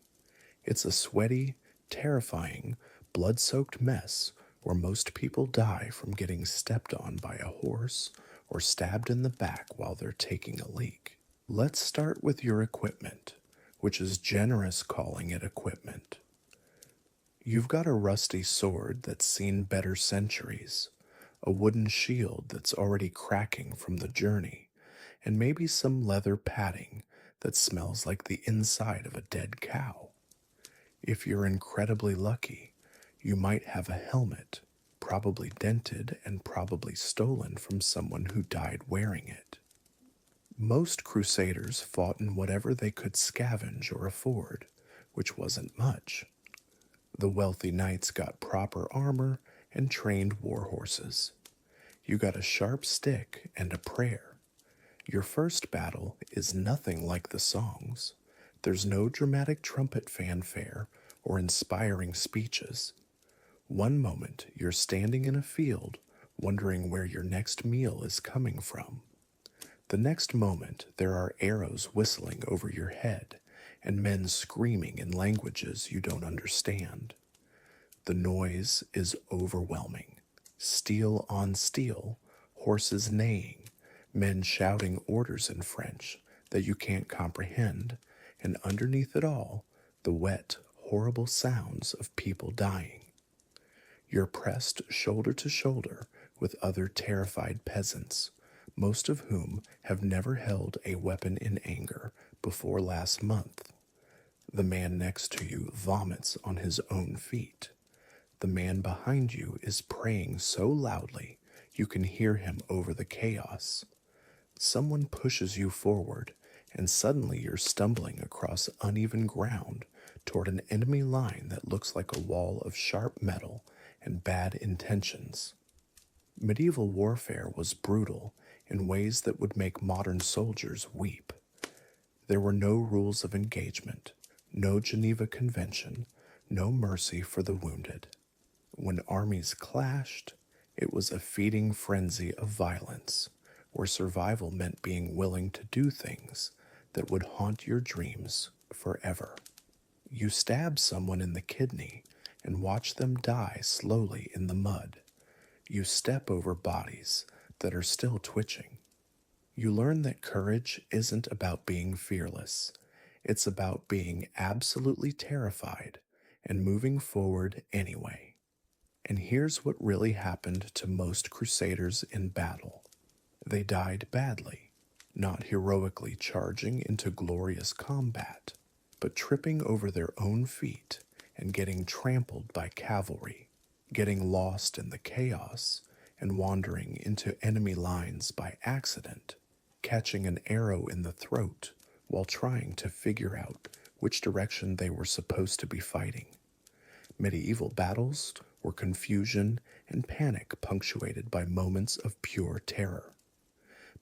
It's a sweaty, terrifying, blood-soaked mess where most people die from getting stepped on by a horse or stabbed in the back while they're taking a leak. Let's start with your equipment, which is generous calling it equipment. You've got a rusty sword that's seen better centuries, a wooden shield that's already cracking from the journey, and maybe some leather padding that smells like the inside of a dead cow. If you're incredibly lucky, you might have a helmet, probably dented and probably stolen from someone who died wearing it. Most crusaders fought in whatever they could scavenge or afford, which wasn't much. The wealthy knights got proper armor and trained war horses. You got a sharp stick and a prayer. Your first battle is nothing like the songs. There's no dramatic trumpet fanfare or inspiring speeches. One moment you're standing in a field wondering where your next meal is coming from. The next moment there are arrows whistling over your head and men screaming in languages you don't understand. The noise is overwhelming. Steel on steel, horses neighing, men shouting orders in French that you can't comprehend, and underneath it all, the wet, horrible sounds of people dying. You're pressed shoulder to shoulder with other terrified peasants, most of whom have never held a weapon in anger before last month. The man next to you vomits on his own feet. The man behind you is praying so loudly you can hear him over the chaos. Someone pushes you forward, and suddenly you're stumbling across uneven ground toward an enemy line that looks like a wall of sharp metal and bad intentions. Medieval warfare was brutal in ways that would make modern soldiers weep. There were no rules of engagement, no Geneva Convention, no mercy for the wounded. When armies clashed, it was a feeding frenzy of violence, where survival meant being willing to do things that would haunt your dreams forever. You stab someone in the kidney and watch them die slowly in the mud. You step over bodies that are still twitching. You learn that courage isn't about being fearless. It's about being absolutely terrified and moving forward anyway. And here's what really happened to most crusaders in battle. They died badly, not heroically charging into glorious combat, but tripping over their own feet and getting trampled by cavalry, getting lost in the chaos and wandering into enemy lines by accident, catching an arrow in the throat while trying to figure out which direction they were supposed to be fighting. Medieval battles were confusion and panic punctuated by moments of pure terror.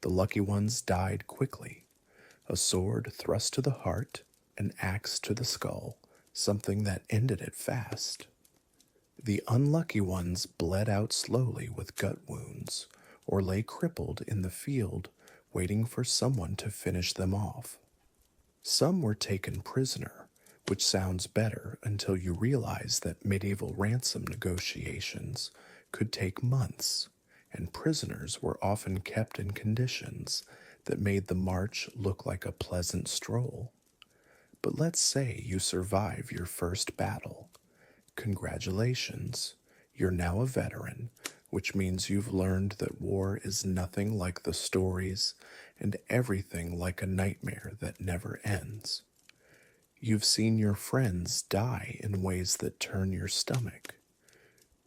The lucky ones died quickly, a sword thrust to the heart, an axe to the skull, something that ended it fast. The unlucky ones bled out slowly with gut wounds, or lay crippled in the field waiting for someone to finish them off. Some were taken prisoner, which sounds better until you realize that medieval ransom negotiations could take months, and prisoners were often kept in conditions that made the march look like a pleasant stroll. But let's say you survive your first battle. Congratulations, you're now a veteran, which means you've learned that war is nothing like the stories and everything like a nightmare that never ends. You've seen your friends die in ways that turn your stomach.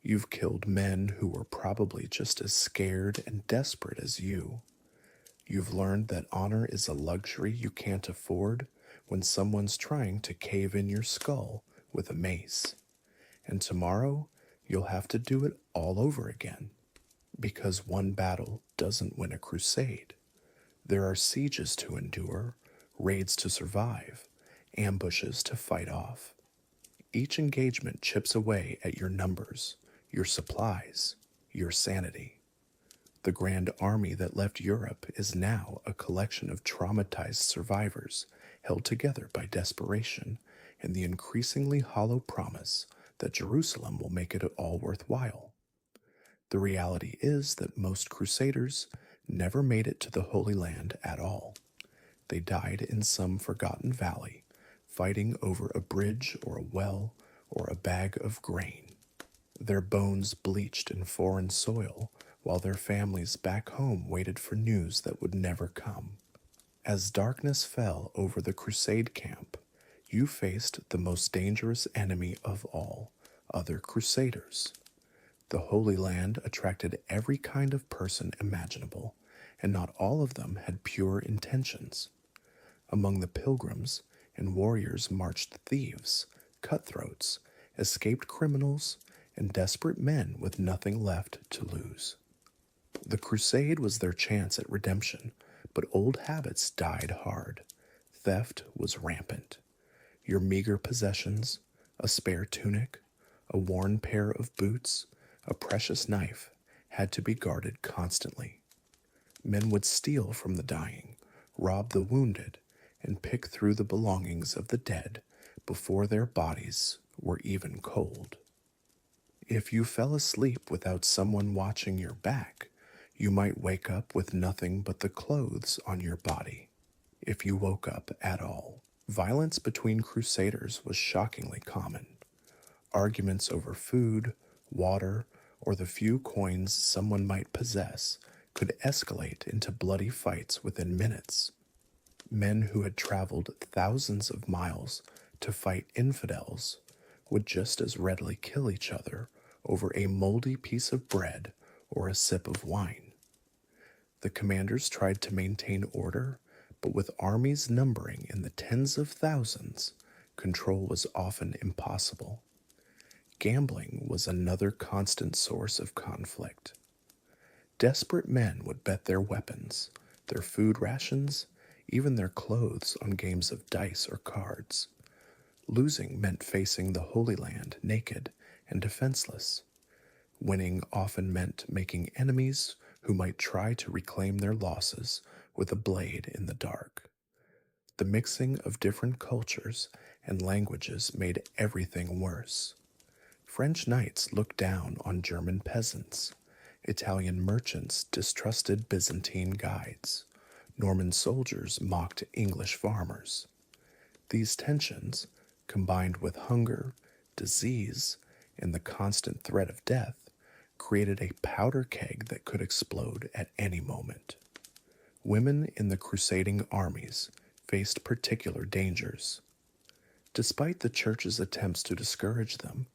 You've killed men who were probably just as scared and desperate as you. You've learned that honor is a luxury you can't afford when someone's trying to cave in your skull with a mace. And tomorrow, you'll have to do it all over again, because one battle doesn't win a crusade. There are sieges to endure, raids to survive, ambushes to fight off. Each engagement chips away at your numbers, your supplies, your sanity. The grand army that left Europe is now a collection of traumatized survivors held together by desperation and the increasingly hollow promise that Jerusalem will make it all worthwhile. The reality is that most crusaders never made it to the Holy Land at all. They died in some forgotten valley, fighting over a bridge or a well or a bag of grain. Their bones bleached in foreign soil while their families back home waited for news that would never come. As darkness fell over the Crusade camp, you faced the most dangerous enemy of all, other crusaders. The Holy Land attracted every kind of person imaginable, and not all of them had pure intentions. Among the pilgrims and warriors marched thieves, cutthroats, escaped criminals, and desperate men with nothing left to lose. The crusade was their chance at redemption, But old habits died hard. Theft was rampant. Your meager possessions, a spare tunic, a worn pair of boots, a precious knife, had to be guarded constantly. Men would steal from the dying, rob the wounded, and pick through the belongings of the dead before their bodies were even cold. If you fell asleep without someone watching your back, you might wake up with nothing but the clothes on your body. If you woke up at all, violence between crusaders was shockingly common. Arguments over food, water, or the few coins someone might possess could escalate into bloody fights within minutes. Men who had traveled thousands of miles to fight infidels would just as readily kill each other over a moldy piece of bread or a sip of wine. The commanders tried to maintain order, but with armies numbering in the tens of thousands, control was often impossible. Gambling was another constant source of conflict. Desperate men would bet their weapons, their food rations, even their clothes on games of dice or cards. Losing meant facing the Holy Land naked and defenseless. Winning often meant making enemies who might try to reclaim their losses with a blade in the dark. The mixing of different cultures and languages made everything worse. French knights looked down on German peasants. Italian merchants distrusted Byzantine guides. Norman soldiers mocked English farmers. These tensions, combined with hunger, disease, and the constant threat of death, created a powder keg that could explode at any moment. Women in the crusading armies faced particular dangers. Despite the church's attempts to discourage them,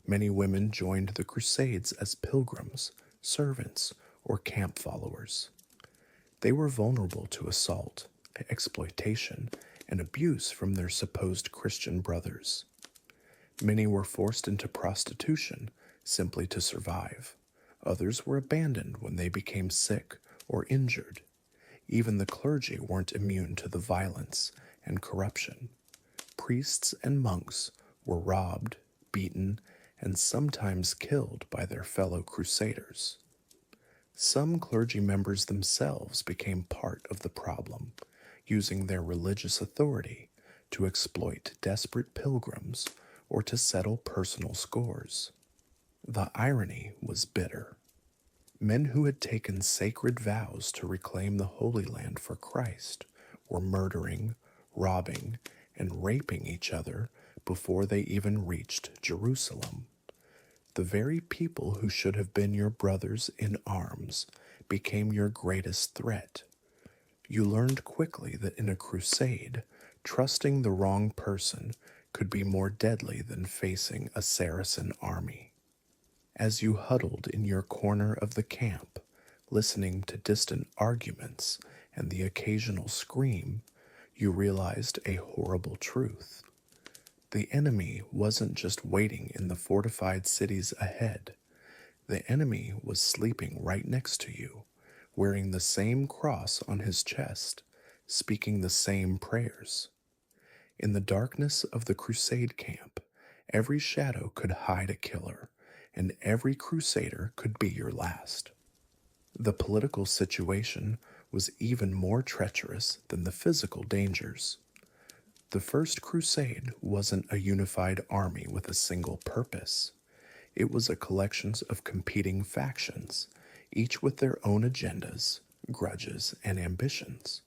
many women joined the Crusades as pilgrims, servants, or camp followers. They were vulnerable to assault, exploitation, and abuse from their supposed Christian brothers. Many were forced into prostitution simply to survive. Others were abandoned when they became sick or injured. Even the clergy weren't immune to the violence and corruption. Priests and monks were robbed, beaten, and sometimes killed by their fellow crusaders. Some clergy members themselves became part of the problem, using their religious authority to exploit desperate pilgrims or to settle personal scores. The irony was bitter. Men who had taken sacred vows to reclaim the Holy Land for Christ were murdering, robbing, and raping each other before they even reached Jerusalem. The very people who should have been your brothers in arms became your greatest threat. You learned quickly that in a crusade, trusting the wrong person could be more deadly than facing a Saracen army. As you huddled in your corner of the camp, listening to distant arguments and the occasional scream, you realized a horrible truth. The enemy wasn't just waiting in the fortified cities ahead. The enemy was sleeping right next to you, wearing the same cross on his chest, speaking the same prayers. In the darkness of the crusade camp, every shadow could hide a killer, and every crusader could be your last. The political situation was even more treacherous than the physical dangers. The First Crusade wasn't a unified army with a single purpose. It was a collection of competing factions, each with their own agendas, grudges, and ambitions.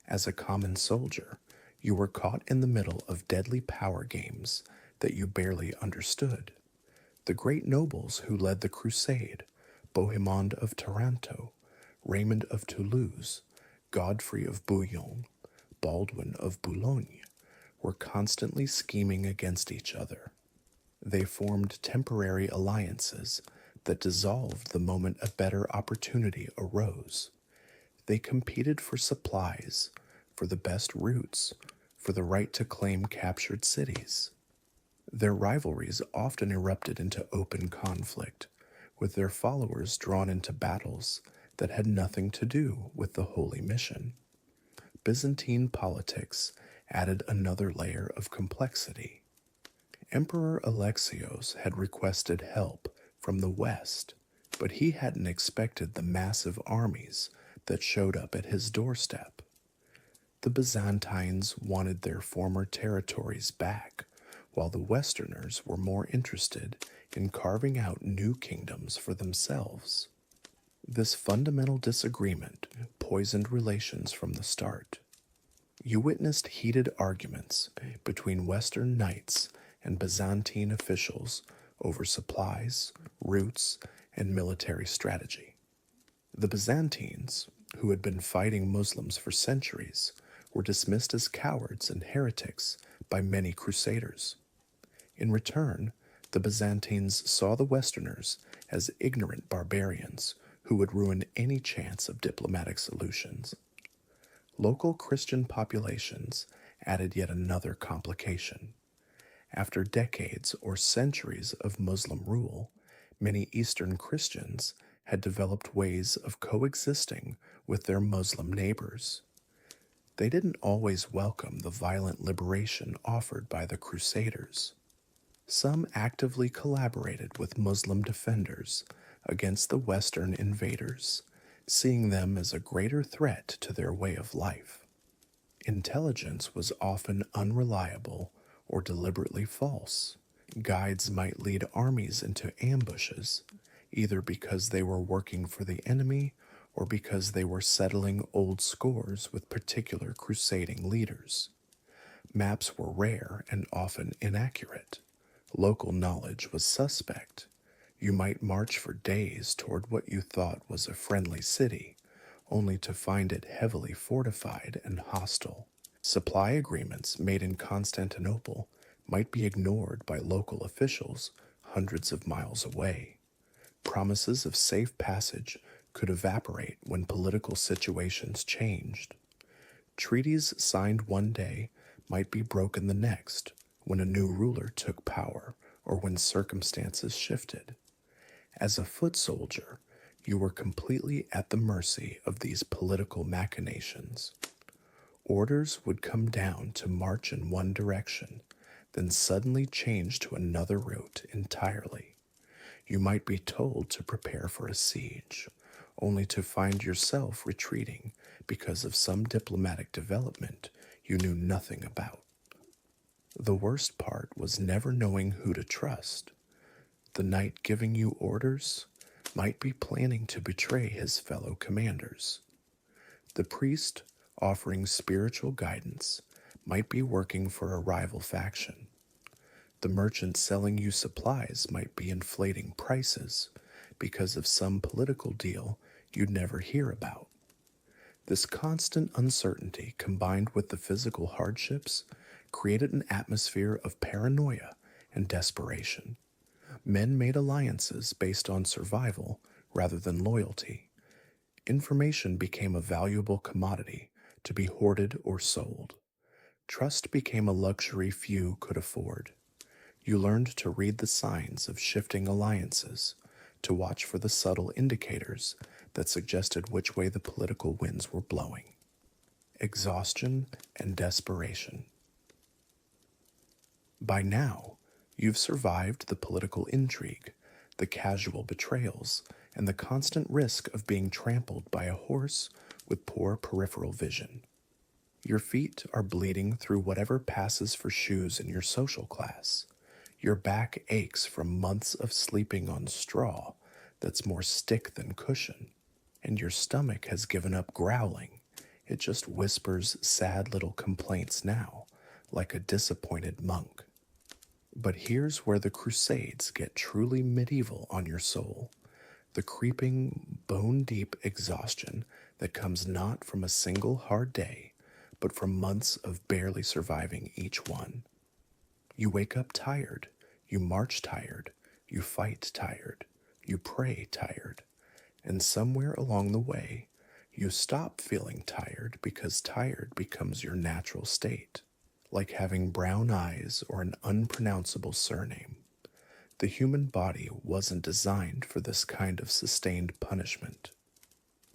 As a common soldier, you were caught in the middle of deadly power games that you barely understood. The great nobles who led the crusade, Bohemond of Taranto, Raymond of Toulouse, Godfrey of Bouillon, Baldwin of Boulogne, were constantly scheming against each other. They formed temporary alliances that dissolved the moment a better opportunity arose. They competed for supplies, for the best routes, for the right to claim captured cities. Their rivalries often erupted into open conflict, with their followers drawn into battles that had nothing to do with the holy mission. Byzantine politics added another layer of complexity. Emperor Alexios had requested help from the West, but he hadn't expected the massive armies that showed up at his doorstep. The Byzantines wanted their former territories back, while the Westerners were more interested in carving out new kingdoms for themselves. This fundamental disagreement poisoned relations from the start. You witnessed heated arguments between Western knights and Byzantine officials over supplies, routes, and military strategy. The Byzantines, who had been fighting Muslims for centuries, were dismissed as cowards and heretics by many crusaders. In return, the Byzantines saw the Westerners as ignorant barbarians who would ruin any chance of diplomatic solutions. Local Christian populations added yet another complication. After decades or centuries of Muslim rule, many Eastern Christians had developed ways of coexisting with their Muslim neighbors. They didn't always welcome the violent liberation offered by the Crusaders. Some actively collaborated with Muslim defenders against the Western invaders, seeing them as a greater threat to their way of life. Intelligence was often unreliable or deliberately false. Guides might lead armies into ambushes, either because they were working for the enemy or because they were settling old scores with particular crusading leaders. Maps were rare and often inaccurate. Local knowledge was suspect. You might march for days toward what you thought was a friendly city, only to find it heavily fortified and hostile. Supply agreements made in Constantinople might be ignored by local officials hundreds of miles away. Promises of safe passage could evaporate when political situations changed. Treaties signed one day might be broken the next when a new ruler took power or when circumstances shifted. As a foot soldier, you were completely at the mercy of these political machinations. Orders would come down to march in one direction, then suddenly change to another route entirely. You might be told to prepare for a siege, only to find yourself retreating because of some diplomatic development you knew nothing about. The worst part was never knowing who to trust. The knight giving you orders might be planning to betray his fellow commanders. The priest offering spiritual guidance might be working for a rival faction. The merchant selling you supplies might be inflating prices because of some political deal you'd never hear about. This constant uncertainty, combined with the physical hardships, created an atmosphere of paranoia and desperation. Men made alliances based on survival rather than loyalty. Information became a valuable commodity to be hoarded or sold. Trust became a luxury few could afford. You learned to read the signs of shifting alliances, to watch for the subtle indicators that suggested which way the political winds were blowing. Exhaustion and desperation. By now, you've survived the political intrigue, the casual betrayals, and the constant risk of being trampled by a horse with poor peripheral vision. Your feet are bleeding through whatever passes for shoes in your social class. Your back aches from months of sleeping on straw that's more stick than cushion, and your stomach has given up growling. It just whispers sad little complaints now, like a disappointed monk. But here's where the Crusades get truly medieval on your soul. The creeping, bone-deep exhaustion that comes not from a single hard day, but from months of barely surviving each one. You wake up tired, you march tired, you fight tired, you pray tired, and somewhere along the way, you stop feeling tired because tired becomes your natural state, like having brown eyes or an unpronounceable surname. The human body wasn't designed for this kind of sustained punishment.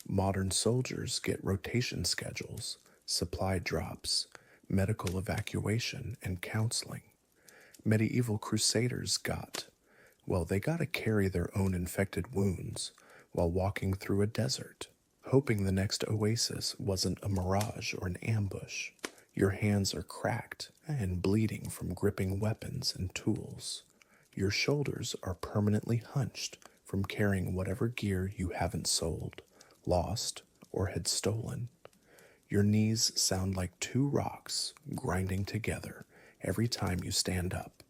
Modern soldiers get rotation schedules, supply drops, medical evacuation, and counseling. Medieval crusaders they got to carry their own infected wounds while walking through a desert, hoping the next oasis wasn't a mirage or an ambush. Your hands are cracked and bleeding from gripping weapons and tools. Your shoulders are permanently hunched from carrying whatever gear you haven't sold, lost, or had stolen. Your knees sound like two rocks grinding together every time you stand up.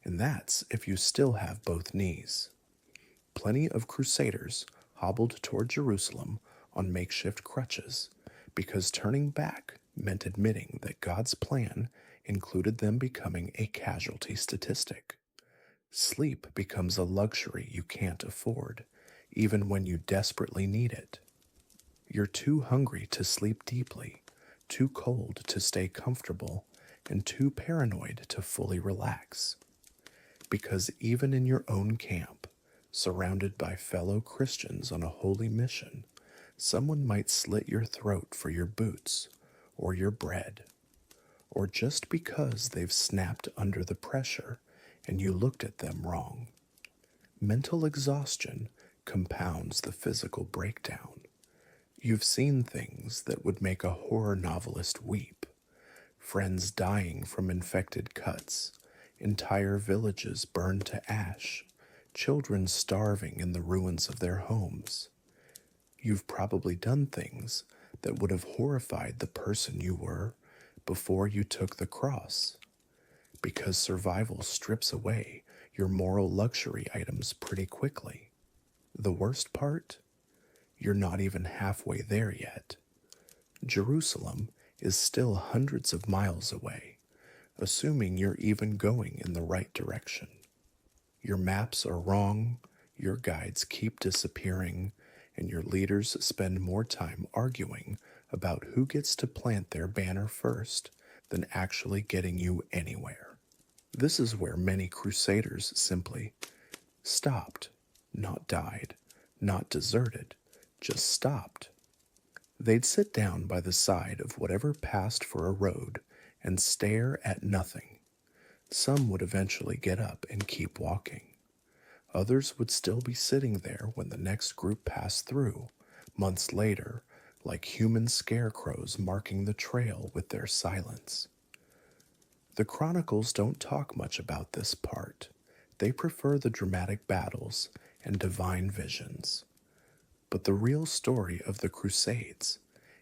And that's if you still have both knees. Plenty of crusaders hobbled toward Jerusalem on makeshift crutches because turning back meant admitting that God's plan included them becoming a casualty statistic. Sleep becomes a luxury you can't afford, even when you desperately need it. You're too hungry to sleep deeply, too cold to stay comfortable, and too paranoid to fully relax. Because even in your own camp, surrounded by fellow Christians on a holy mission, someone might slit your throat for your boots or your bread, or just because they've snapped under the pressure and you looked at them wrong. Mental exhaustion compounds the physical breakdown. You've seen things that would make a horror novelist weep. Friends dying from infected cuts, entire villages burned to ash, children starving in the ruins of their homes. You've probably done things that would have horrified the person you were before you took the cross, because survival strips away your moral luxury items pretty quickly. The worst part? You're not even halfway there yet. Jerusalem is still hundreds of miles away, assuming you're even going in the right direction. Your maps are wrong, your guides keep disappearing, and your leaders spend more time arguing about who gets to plant their banner first than actually getting you anywhere. This is where many crusaders simply stopped, not died, not deserted, just stopped. They'd sit down by the side of whatever passed for a road and stare at nothing. Some would eventually get up and keep walking. Others would still be sitting there when the next group passed through, months later, like human scarecrows marking the trail with their silence. The chronicles don't talk much about this part. They prefer the dramatic battles and divine visions. But the real story of the Crusades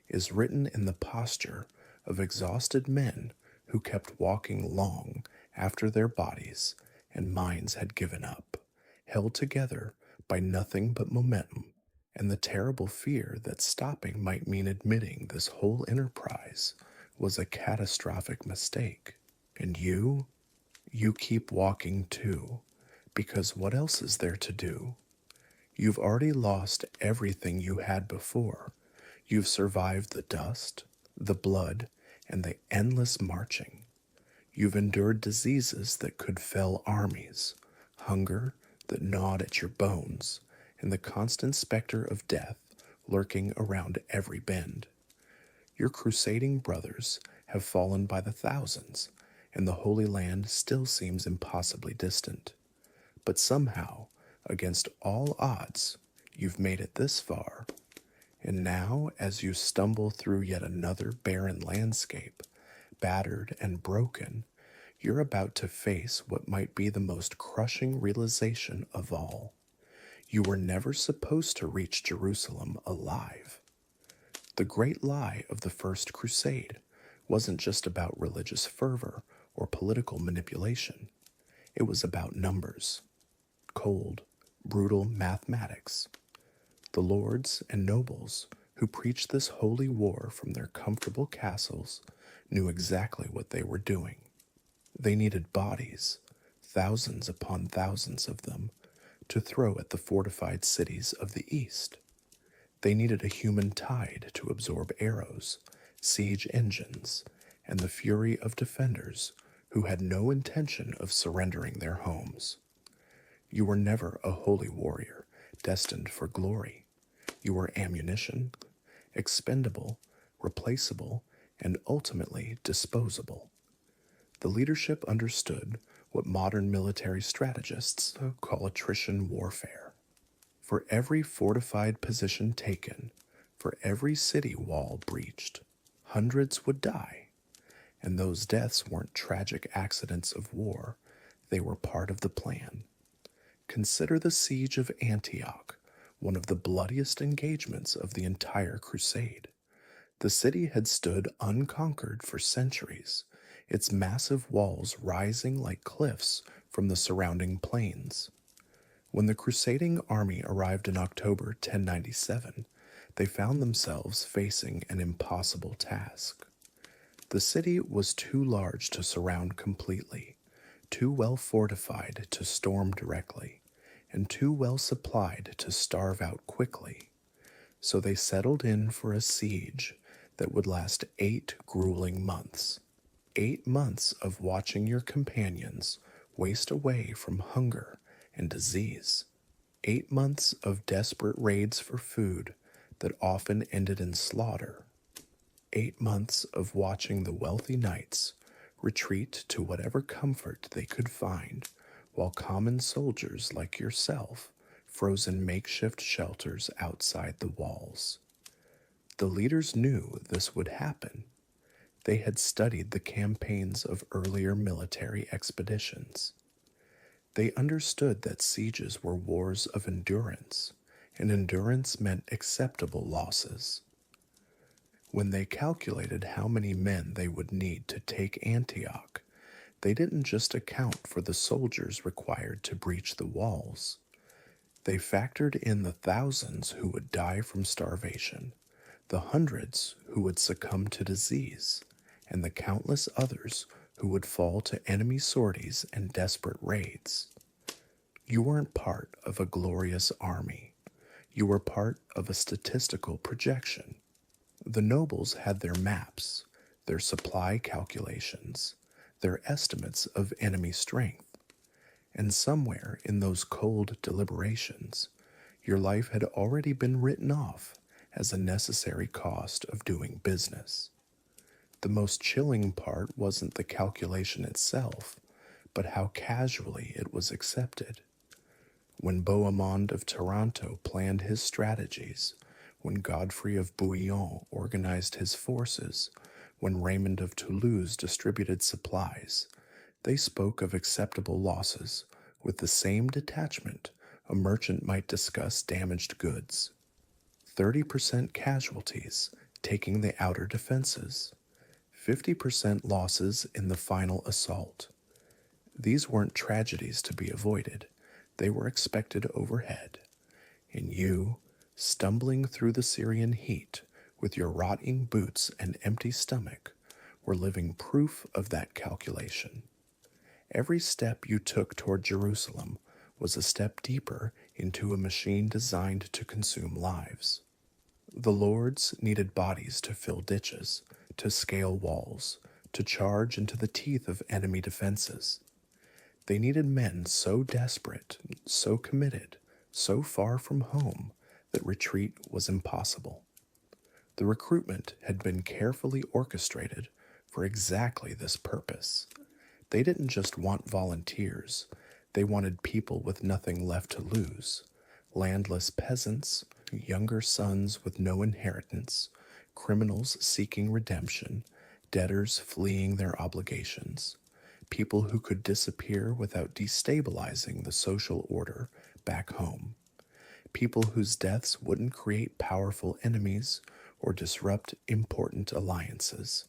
is written in the posture of exhausted men who kept walking long after their bodies and minds had given up, held together by nothing but momentum and the terrible fear that stopping might mean admitting this whole enterprise was a catastrophic mistake. And you keep walking too, because what else is there to do? You've already lost everything you had before. You've survived the dust, the blood, and the endless marching. You've endured diseases that could fell armies, hunger that gnawed at your bones, and the constant specter of death lurking around every bend. Your crusading brothers have fallen by the thousands, and the Holy Land still seems impossibly distant. But somehow, against all odds, you've made it this far. And now, as you stumble through yet another barren landscape, battered and broken, you're about to face what might be the most crushing realization of all. You were never supposed to reach Jerusalem alive. The great lie of the First Crusade wasn't just about religious fervor or political manipulation. It was about numbers, cold, brutal mathematics. The lords and nobles who preached this holy war from their comfortable castles knew exactly what they were doing. They needed bodies, thousands upon thousands of them, to throw at the fortified cities of the east. They needed a human tide to absorb arrows, siege engines, and the fury of defenders who had no intention of surrendering their homes. You were never a holy warrior destined for glory. You were ammunition, expendable, replaceable, and ultimately disposable. The leadership understood what modern military strategists call attrition warfare. For every fortified position taken, for every city wall breached, hundreds would die. And those deaths weren't tragic accidents of war, they were part of the plan. Consider the siege of Antioch, one of the bloodiest engagements of the entire crusade. The city had stood unconquered for centuries, its massive walls rising like cliffs from the surrounding plains. When the crusading army arrived in October 1097, they found themselves facing an impossible task. The city was too large to surround completely, too well fortified to storm directly, and too well supplied to starve out quickly. So they settled in for a siege that would last 8 grueling months. 8 months of watching your companions waste away from hunger and disease. 8 months of desperate raids for food that often ended in slaughter. 8 months of watching the wealthy knights retreat to whatever comfort they could find, while common soldiers like yourself froze in makeshift shelters outside the walls. The leaders knew this would happen. They had studied the campaigns of earlier military expeditions. They understood that sieges were wars of endurance, and endurance meant acceptable losses. When they calculated how many men they would need to take Antioch, they didn't just account for the soldiers required to breach the walls. They factored in the thousands who would die from starvation, the hundreds who would succumb to disease, and the countless others who would fall to enemy sorties and desperate raids. You weren't part of a glorious army. You were part of a statistical projection. The nobles had their maps, their supply calculations, their estimates of enemy strength, and somewhere in those cold deliberations, your life had already been written off as a necessary cost of doing business. The most chilling part wasn't the calculation itself, but how casually it was accepted. When Bohemond of Taranto planned his strategies, when Godfrey of Bouillon organized his forces, when Raymond of Toulouse distributed supplies, they spoke of acceptable losses with the same detachment a merchant might discuss damaged goods. 30% casualties taking the outer defenses, 50% losses in the final assault. These weren't tragedies to be avoided, they were expected overhead. And you, stumbling through the Syrian heat with your rotting boots and empty stomach, were living proof of that calculation. Every step you took toward Jerusalem was a step deeper into a machine designed to consume lives. The lords needed bodies to fill ditches, to scale walls, to charge into the teeth of enemy defenses. They needed men so desperate, so committed, so far from home that retreat was impossible. The recruitment had been carefully orchestrated for exactly this purpose. They didn't just want volunteers, they wanted people with nothing left to lose. Landless peasants, younger sons with no inheritance, criminals seeking redemption, debtors fleeing their obligations, people who could disappear without destabilizing the social order back home, people whose deaths wouldn't create powerful enemies or disrupt important alliances.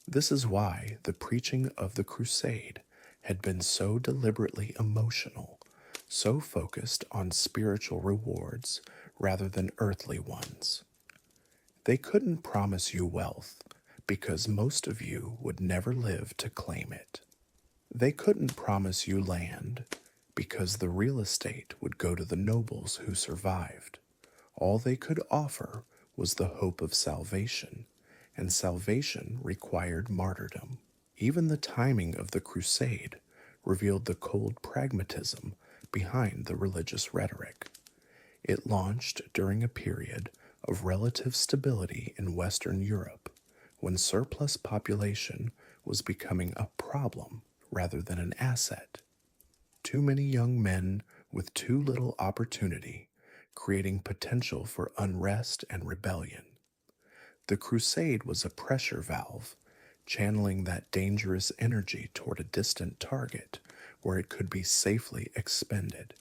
This is why the preaching of the Crusade had been so deliberately emotional, so focused on spiritual rewards rather than earthly ones. They couldn't promise you wealth because most of you would never live to claim it. They couldn't promise you land because the real estate would go to the nobles who survived. All they could offer was the hope of salvation, and salvation required martyrdom. Even the timing of the crusade revealed the cold pragmatism behind the religious rhetoric. It launched during a period of relative stability in Western Europe when surplus population was becoming a problem rather than an asset. Too many young men with too little opportunity, creating potential for unrest and rebellion. The crusade was a pressure valve, channeling that dangerous energy toward a distant target where it could be safely expended.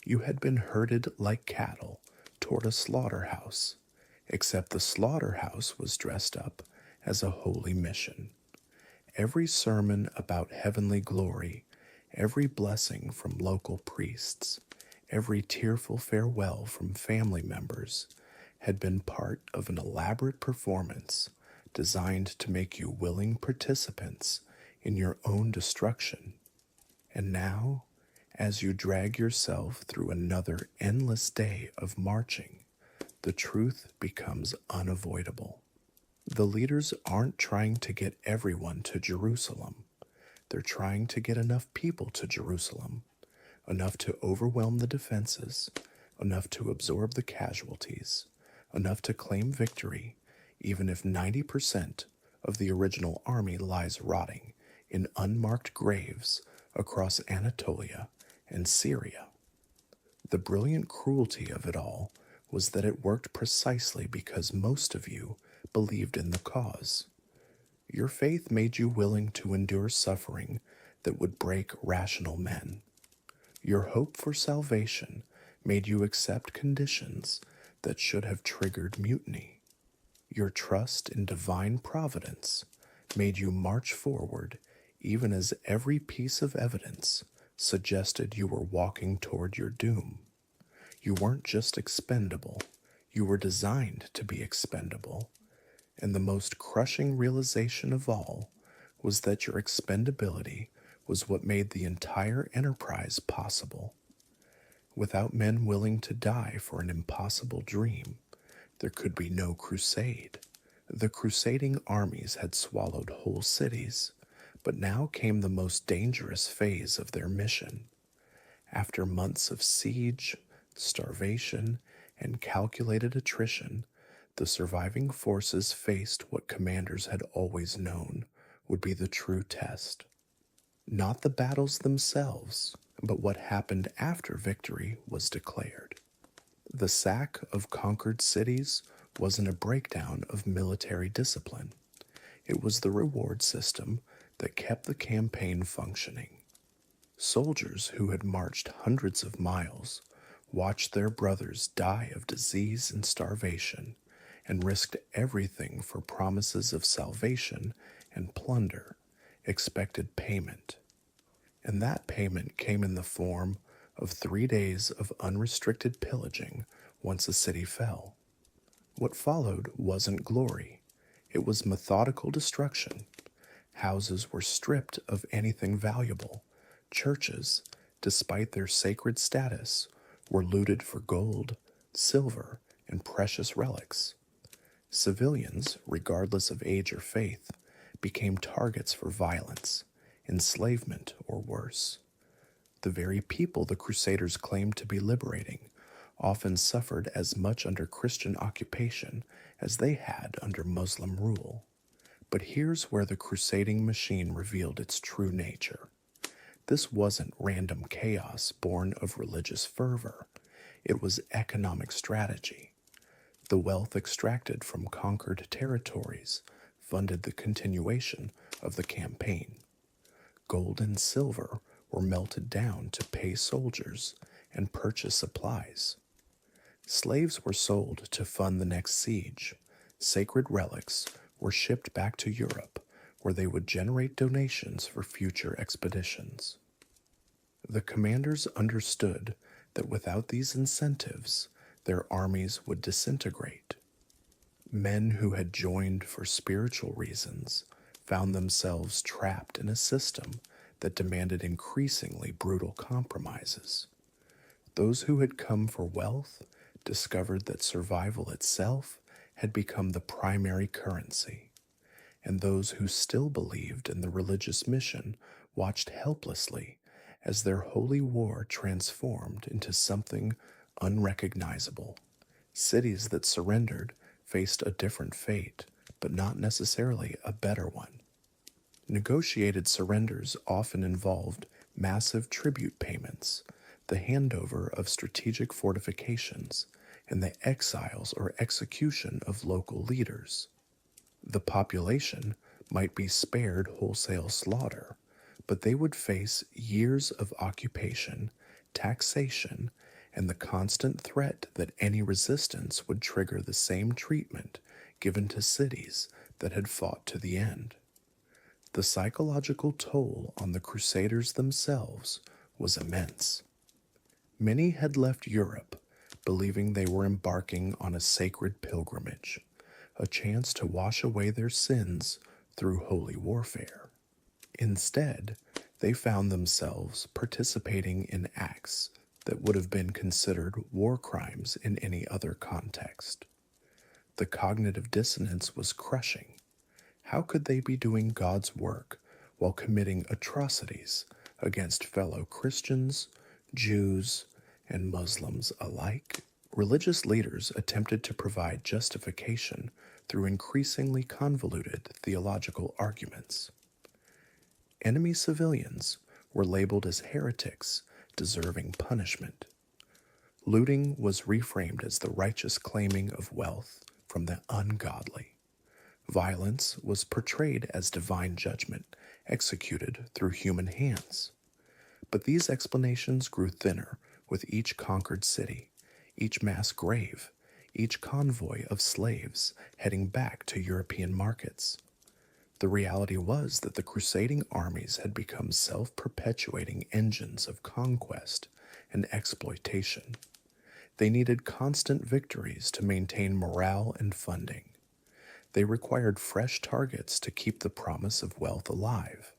You had been herded like cattle toward a slaughterhouse, except the slaughterhouse was dressed up as a holy mission. Every sermon about heavenly glory, every blessing from local priests, every tearful farewell from family members had been part of an elaborate performance designed to make you willing participants in your own destruction. And now, as you drag yourself through another endless day of marching, the truth becomes unavoidable. The leaders aren't trying to get everyone to Jerusalem. They're trying to get enough people to Jerusalem, enough to overwhelm the defenses, enough to absorb the casualties, enough to claim victory, even if 90% of the original army lies rotting in unmarked graves across Anatolia and Syria. The brilliant cruelty of it all was that it worked precisely because most of you believed in the cause. Your faith made you willing to endure suffering that would break rational men. Your hope for salvation made you accept conditions that should have triggered mutiny. Your trust in divine providence made you march forward even as every piece of evidence suggested you were walking toward your doom. You weren't just expendable, you were designed to be expendable. And the most crushing realization of all was that your expendability was what made the entire enterprise possible. Without men willing to die for an impossible dream, there could be no crusade. The crusading armies had swallowed whole cities, but now came the most dangerous phase of their mission. After months of siege, starvation, and calculated attrition, the surviving forces faced what commanders had always known would be the true test. Not the battles themselves, but what happened after victory was declared. The sack of conquered cities wasn't a breakdown of military discipline. It was the reward system that kept the campaign functioning. Soldiers who had marched hundreds of miles watched their brothers die of disease and starvation and risked everything for promises of salvation and plunder, expected payment. And that payment came in the form of 3 days of unrestricted pillaging once a city fell. What followed wasn't glory. It was methodical destruction. Houses were stripped of anything valuable. Churches, despite their sacred status, were looted for gold, silver, and precious relics. Civilians, regardless of age or faith, became targets for violence, enslavement, or worse. The very people the Crusaders claimed to be liberating often suffered as much under Christian occupation as they had under Muslim rule. But here's where the crusading machine revealed its true nature. This wasn't random chaos born of religious fervor. It was economic strategy. The wealth extracted from conquered territories funded the continuation of the campaign. Gold and silver were melted down to pay soldiers and purchase supplies. Slaves were sold to fund the next siege. Sacred relics were shipped back to Europe, where they would generate donations for future expeditions. The commanders understood that without these incentives, their armies would disintegrate. Men who had joined for spiritual reasons found themselves trapped in a system that demanded increasingly brutal compromises. Those who had come for wealth discovered that survival itself had become the primary currency, and those who still believed in the religious mission watched helplessly as their holy war transformed into something unrecognizable. Cities that surrendered faced a different fate, but not necessarily a better one. Negotiated surrenders often involved massive tribute payments, the handover of strategic fortifications, and the exiles or execution of local leaders. The population might be spared wholesale slaughter, but they would face years of occupation, taxation, and the constant threat that any resistance would trigger the same treatment given to cities that had fought to the end. The psychological toll on the Crusaders themselves was immense. Many had left Europe believing they were embarking on a sacred pilgrimage, a chance to wash away their sins through holy warfare. Instead, they found themselves participating in acts that would have been considered war crimes in any other context. The cognitive dissonance was crushing. How could they be doing God's work while committing atrocities against fellow Christians, Jews, and Muslims alike? Religious leaders attempted to provide justification through increasingly convoluted theological arguments. Enemy civilians were labeled as heretics deserving punishment. Looting was reframed as the righteous claiming of wealth from the ungodly. Violence was portrayed as divine judgment executed through human hands. But these explanations grew thinner with each conquered city, each mass grave, each convoy of slaves heading back to European markets. The reality was that the crusading armies had become self-perpetuating engines of conquest and exploitation. They needed constant victories to maintain morale and funding. They required fresh targets to keep the promise of wealth alive,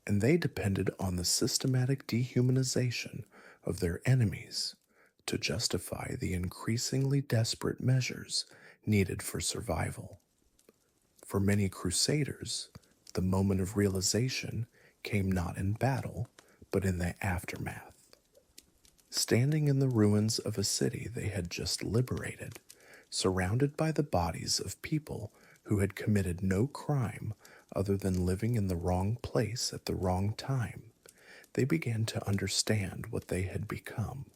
and they depended on the systematic dehumanization of their enemies to justify the increasingly desperate measures needed for survival. For many crusaders, the moment of realization came not in battle, but in the aftermath. Standing in the ruins of a city they had just liberated, surrounded by the bodies of people who had committed no crime other than living in the wrong place at the wrong time, they began to understand what they had become,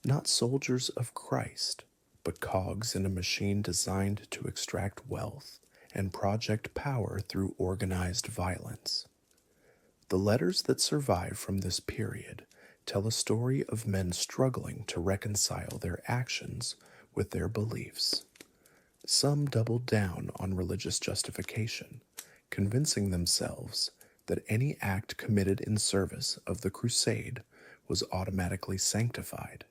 not soldiers of Christ, but cogs in a machine designed to extract wealth and project power through organized violence. The letters that survive from this period tell a story of men struggling to reconcile their actions with their beliefs. Some doubled down on religious justification, convincing themselves that any act committed in service of the crusade was automatically sanctified.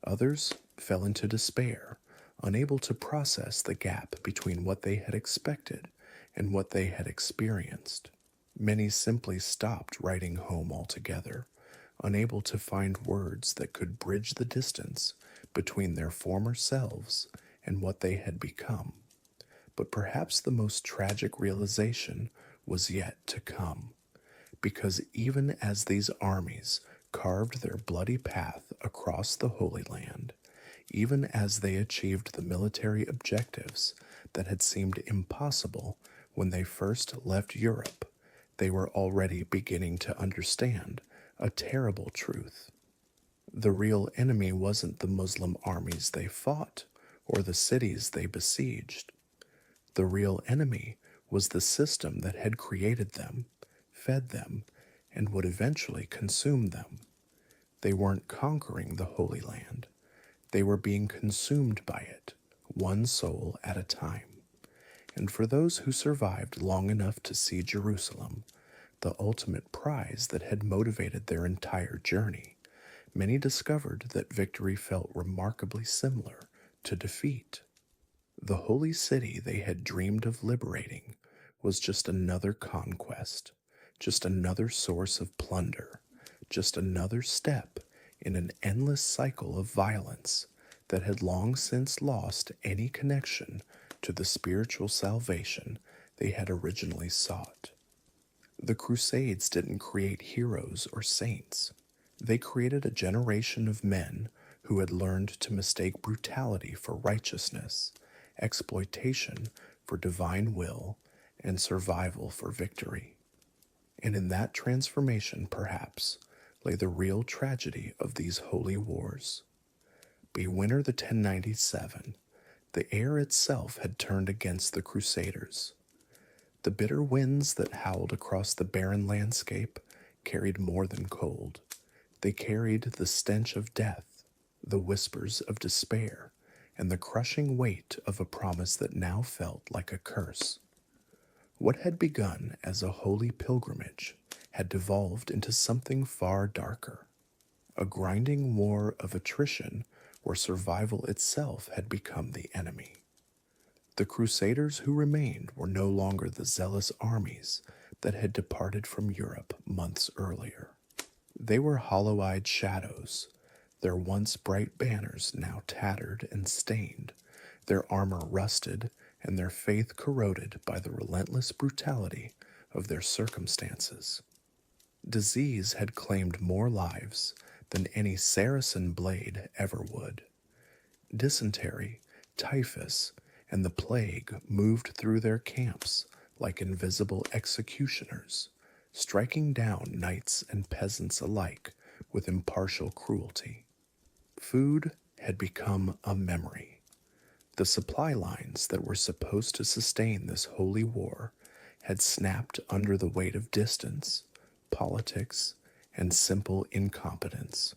Others fell into despair, unable to process the gap between what they had expected and what they had experienced. Many simply stopped writing home altogether, unable to find words that could bridge the distance between their former selves and what they had become. But perhaps the most tragic realization was yet to come, because even as these armies carved their bloody path across the Holy Land, even as they achieved the military objectives that had seemed impossible when they first left Europe, they were already beginning to understand a terrible truth. The real enemy wasn't the Muslim armies they fought or the cities they besieged. The real enemy was the system that had created them, fed them, and would eventually consume them. They weren't conquering the Holy Land. They were being consumed by it, one soul at a time. And for those who survived long enough to see Jerusalem, the ultimate prize that had motivated their entire journey, many discovered that victory felt remarkably similar to defeat. The holy city they had dreamed of liberating was just another conquest, just another source of plunder, just another step in an endless cycle of violence that had long since lost any connection to the spiritual salvation they had originally sought. The Crusades didn't create heroes or saints. They created a generation of men who had learned to mistake brutality for righteousness, exploitation for divine will, and survival for victory. And in that transformation, perhaps, lay the real tragedy of these holy wars. By winter the 1097, the air itself had turned against the Crusaders. The bitter winds that howled across the barren landscape carried more than cold. They carried the stench of death, the whispers of despair, and the crushing weight of a promise that now felt like a curse. What had begun as a holy pilgrimage had devolved into something far darker, a grinding war of attrition where survival itself had become the enemy. The Crusaders who remained were no longer the zealous armies that had departed from Europe months earlier. They were hollow-eyed shadows, their once bright banners now tattered and stained, their armor rusted and their faith corroded by the relentless brutality of their circumstances. Disease had claimed more lives than any Saracen blade ever would. Dysentery, typhus, and the plague moved through their camps like invisible executioners, striking down knights and peasants alike with impartial cruelty. Food had become a memory. The supply lines that were supposed to sustain this holy war had snapped under the weight of distance, politics, and simple incompetence.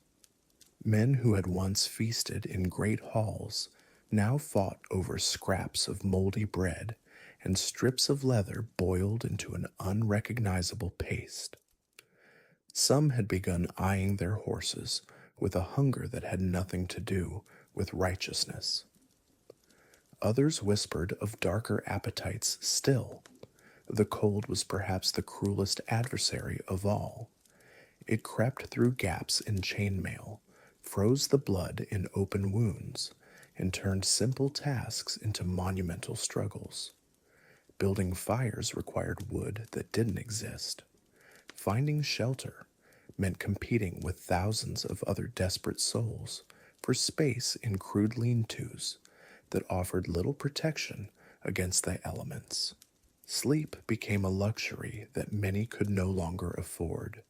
Men who had once feasted in great halls now fought over scraps of moldy bread and strips of leather boiled into an unrecognizable paste. Some had begun eyeing their horses with a hunger that had nothing to do with righteousness. Others whispered of darker appetites still. The cold was perhaps the cruelest adversary of all. It crept through gaps in chainmail, froze the blood in open wounds, and turned simple tasks into monumental struggles. Building fires required wood that didn't exist. Finding shelter meant competing with thousands of other desperate souls for space in crude lean-tos that offered little protection against the elements. Sleep became a luxury that many could no longer afford,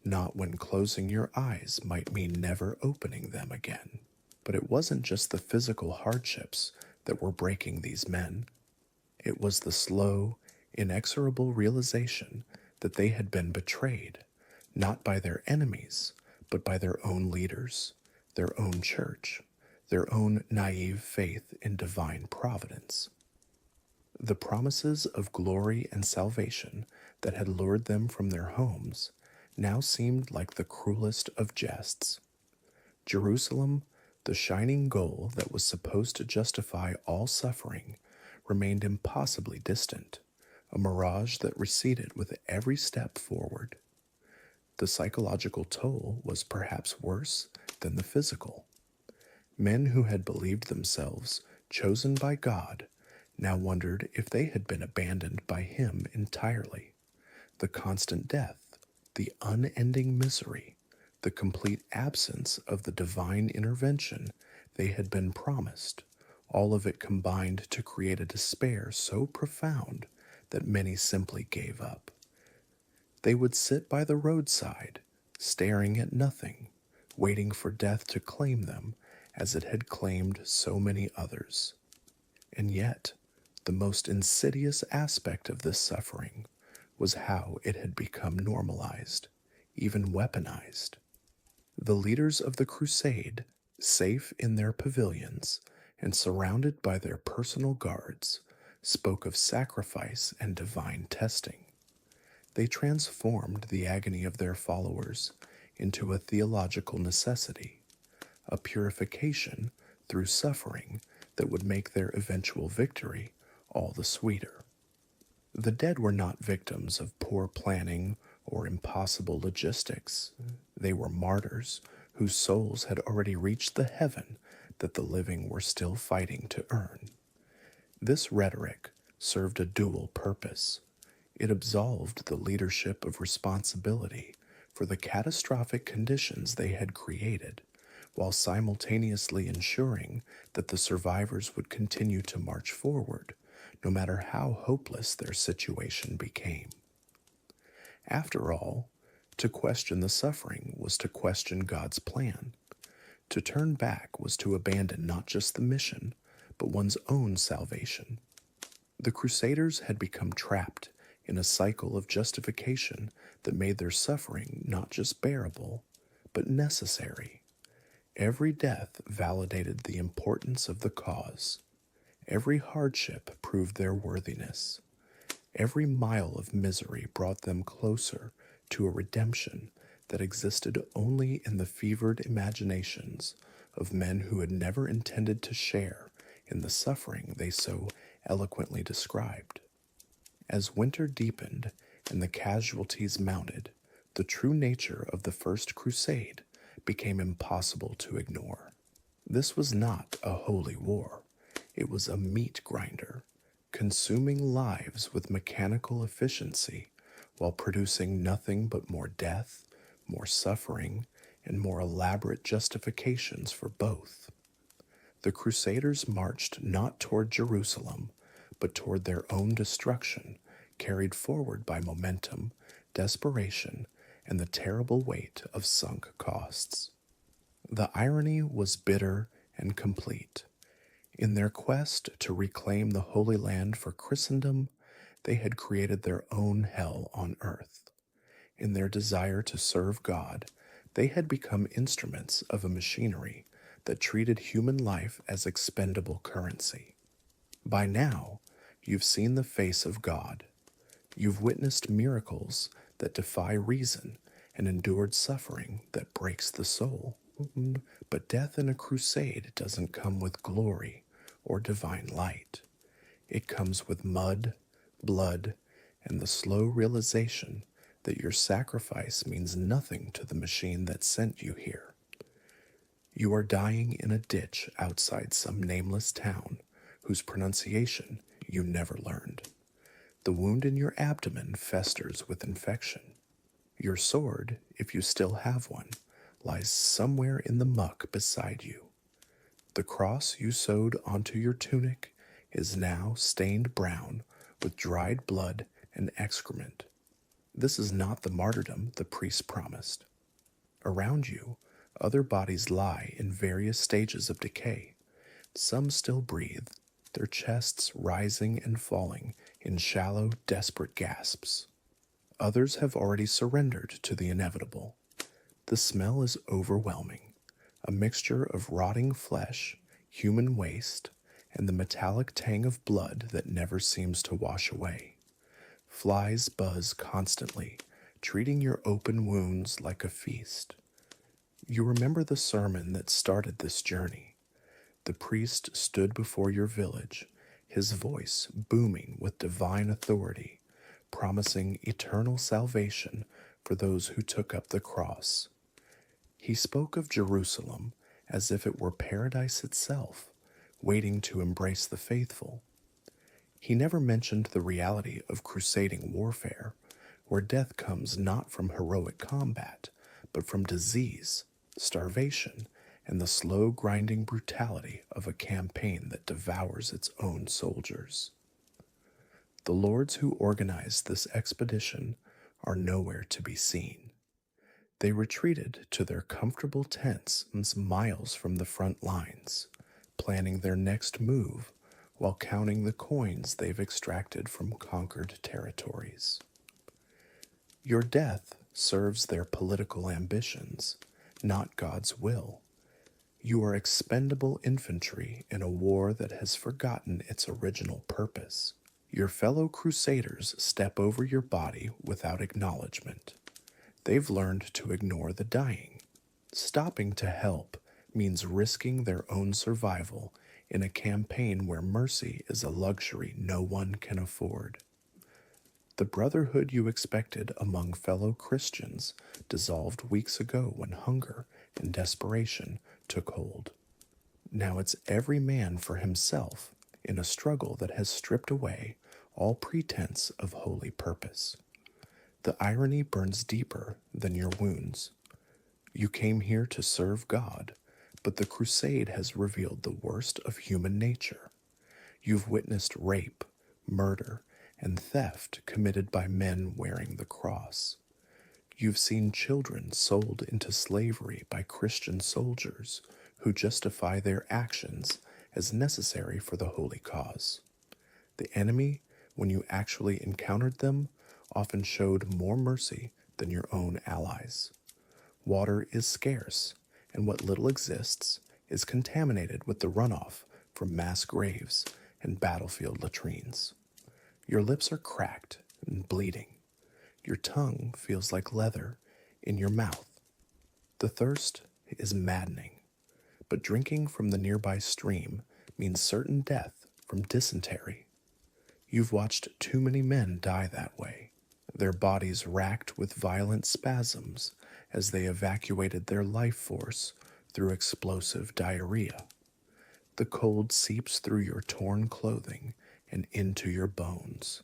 not when closing your eyes might mean never opening them again. But it wasn't just the physical hardships that were breaking these men. It was the slow, inexorable realization that they had been betrayed, not by their enemies, but by their own leaders, their own church, their own naive faith in divine providence. The promises of glory and salvation that had lured them from their homes now seemed like the cruelest of jests. Jerusalem, the shining goal that was supposed to justify all suffering, remained impossibly distant, a mirage that receded with every step forward. The psychological toll was perhaps worse than the physical. Men who had believed themselves chosen by God now wondered if they had been abandoned by Him entirely. The constant death, the unending misery, the complete absence of the divine intervention they had been promised, all of it combined to create a despair so profound that many simply gave up. They would sit by the roadside, staring at nothing, waiting for death to claim them as it had claimed so many others. And yet, the most insidious aspect of this suffering was how it had become normalized, even weaponized. The leaders of the crusade, safe in their pavilions and surrounded by their personal guards, spoke of sacrifice and divine testing. They transformed the agony of their followers into a theological necessity, a purification through suffering that would make their eventual victory all the sweeter. The dead were not victims of poor planning or impossible logistics. They were martyrs whose souls had already reached the heaven that the living were still fighting to earn. This rhetoric served a dual purpose. It absolved the leadership of responsibility for the catastrophic conditions they had created, while simultaneously ensuring that the survivors would continue to march forward, no matter how hopeless their situation became. After all, to question the suffering was to question God's plan. To turn back was to abandon not just the mission, but one's own salvation. The Crusaders had become trapped in a cycle of justification that made their suffering not just bearable, but necessary. Every death validated the importance of the cause. Every hardship proved their worthiness. Every mile of misery brought them closer to a redemption that existed only in the fevered imaginations of men who had never intended to share in the suffering they so eloquently described. As winter deepened and the casualties mounted, the true nature of the First Crusade became impossible to ignore. This was not a holy war. It was a meat grinder, consuming lives with mechanical efficiency while producing nothing but more death, more suffering, and more elaborate justifications for both. The Crusaders marched not toward Jerusalem, but toward their own destruction, carried forward by momentum, desperation, and the terrible weight of sunk costs. The irony was bitter and complete. In their quest to reclaim the Holy Land for Christendom, they had created their own hell on earth. In their desire to serve God, they had become instruments of a machinery that treated human life as expendable currency. By now, you've seen the face of God. You've witnessed miracles that defy reason and endured suffering that breaks the soul. But death in a crusade doesn't come with glory or divine light. It comes with mud, blood, and the slow realization that your sacrifice means nothing to the machine that sent you here. You are dying in a ditch outside some nameless town whose pronunciation you never learned. The wound in your abdomen festers with infection. Your sword, if you still have one, lies somewhere in the muck beside you. The cross you sewed onto your tunic is now stained brown with dried blood and excrement. This is not the martyrdom the priest promised. Around you, other bodies lie in various stages of decay. Some still breathe, their chests rising and falling in shallow, desperate gasps. Others have already surrendered to the inevitable. The smell is overwhelming, a mixture of rotting flesh, human waste, and the metallic tang of blood that never seems to wash away. Flies buzz constantly, treating your open wounds like a feast. You remember the sermon that started this journey. The priest stood before your village, his voice booming with divine authority, promising eternal salvation for those who took up the cross. He spoke of Jerusalem as if it were paradise itself, waiting to embrace the faithful. He never mentioned the reality of crusading warfare, where death comes not from heroic combat, but from disease, starvation, and the slow grinding brutality of a campaign that devours its own soldiers. The lords who organized this expedition are nowhere to be seen. They retreated to their comfortable tents miles from the front lines, planning their next move while counting the coins they've extracted from conquered territories. Your death serves their political ambitions, not God's will. You are expendable infantry in a war that has forgotten its original purpose. Your fellow crusaders step over your body without acknowledgement. They've learned to ignore the dying. Stopping to help means risking their own survival in a campaign where mercy is a luxury no one can afford. The brotherhood you expected among fellow Christians dissolved weeks ago when hunger and desperation took hold. Now it's every man for himself in a struggle that has stripped away all pretense of holy purpose. The irony burns deeper than your wounds. You came here to serve God, But the Crusade has revealed the worst of human nature. You've witnessed rape, murder, and theft committed by men wearing the cross. You've seen children sold into slavery by Christian soldiers who justify their actions as necessary for the holy cause. The enemy, when you actually encountered them, often showed more mercy than your own allies. Water is scarce, and what little exists is contaminated with the runoff from mass graves and battlefield latrines. Your lips are cracked and bleeding. Your tongue feels like leather in your mouth. The thirst is maddening, but drinking from the nearby stream means certain death from dysentery. You've watched too many men die that way, their bodies racked with violent spasms as they evacuated their life force through explosive diarrhea. The cold seeps through your torn clothing and into your bones.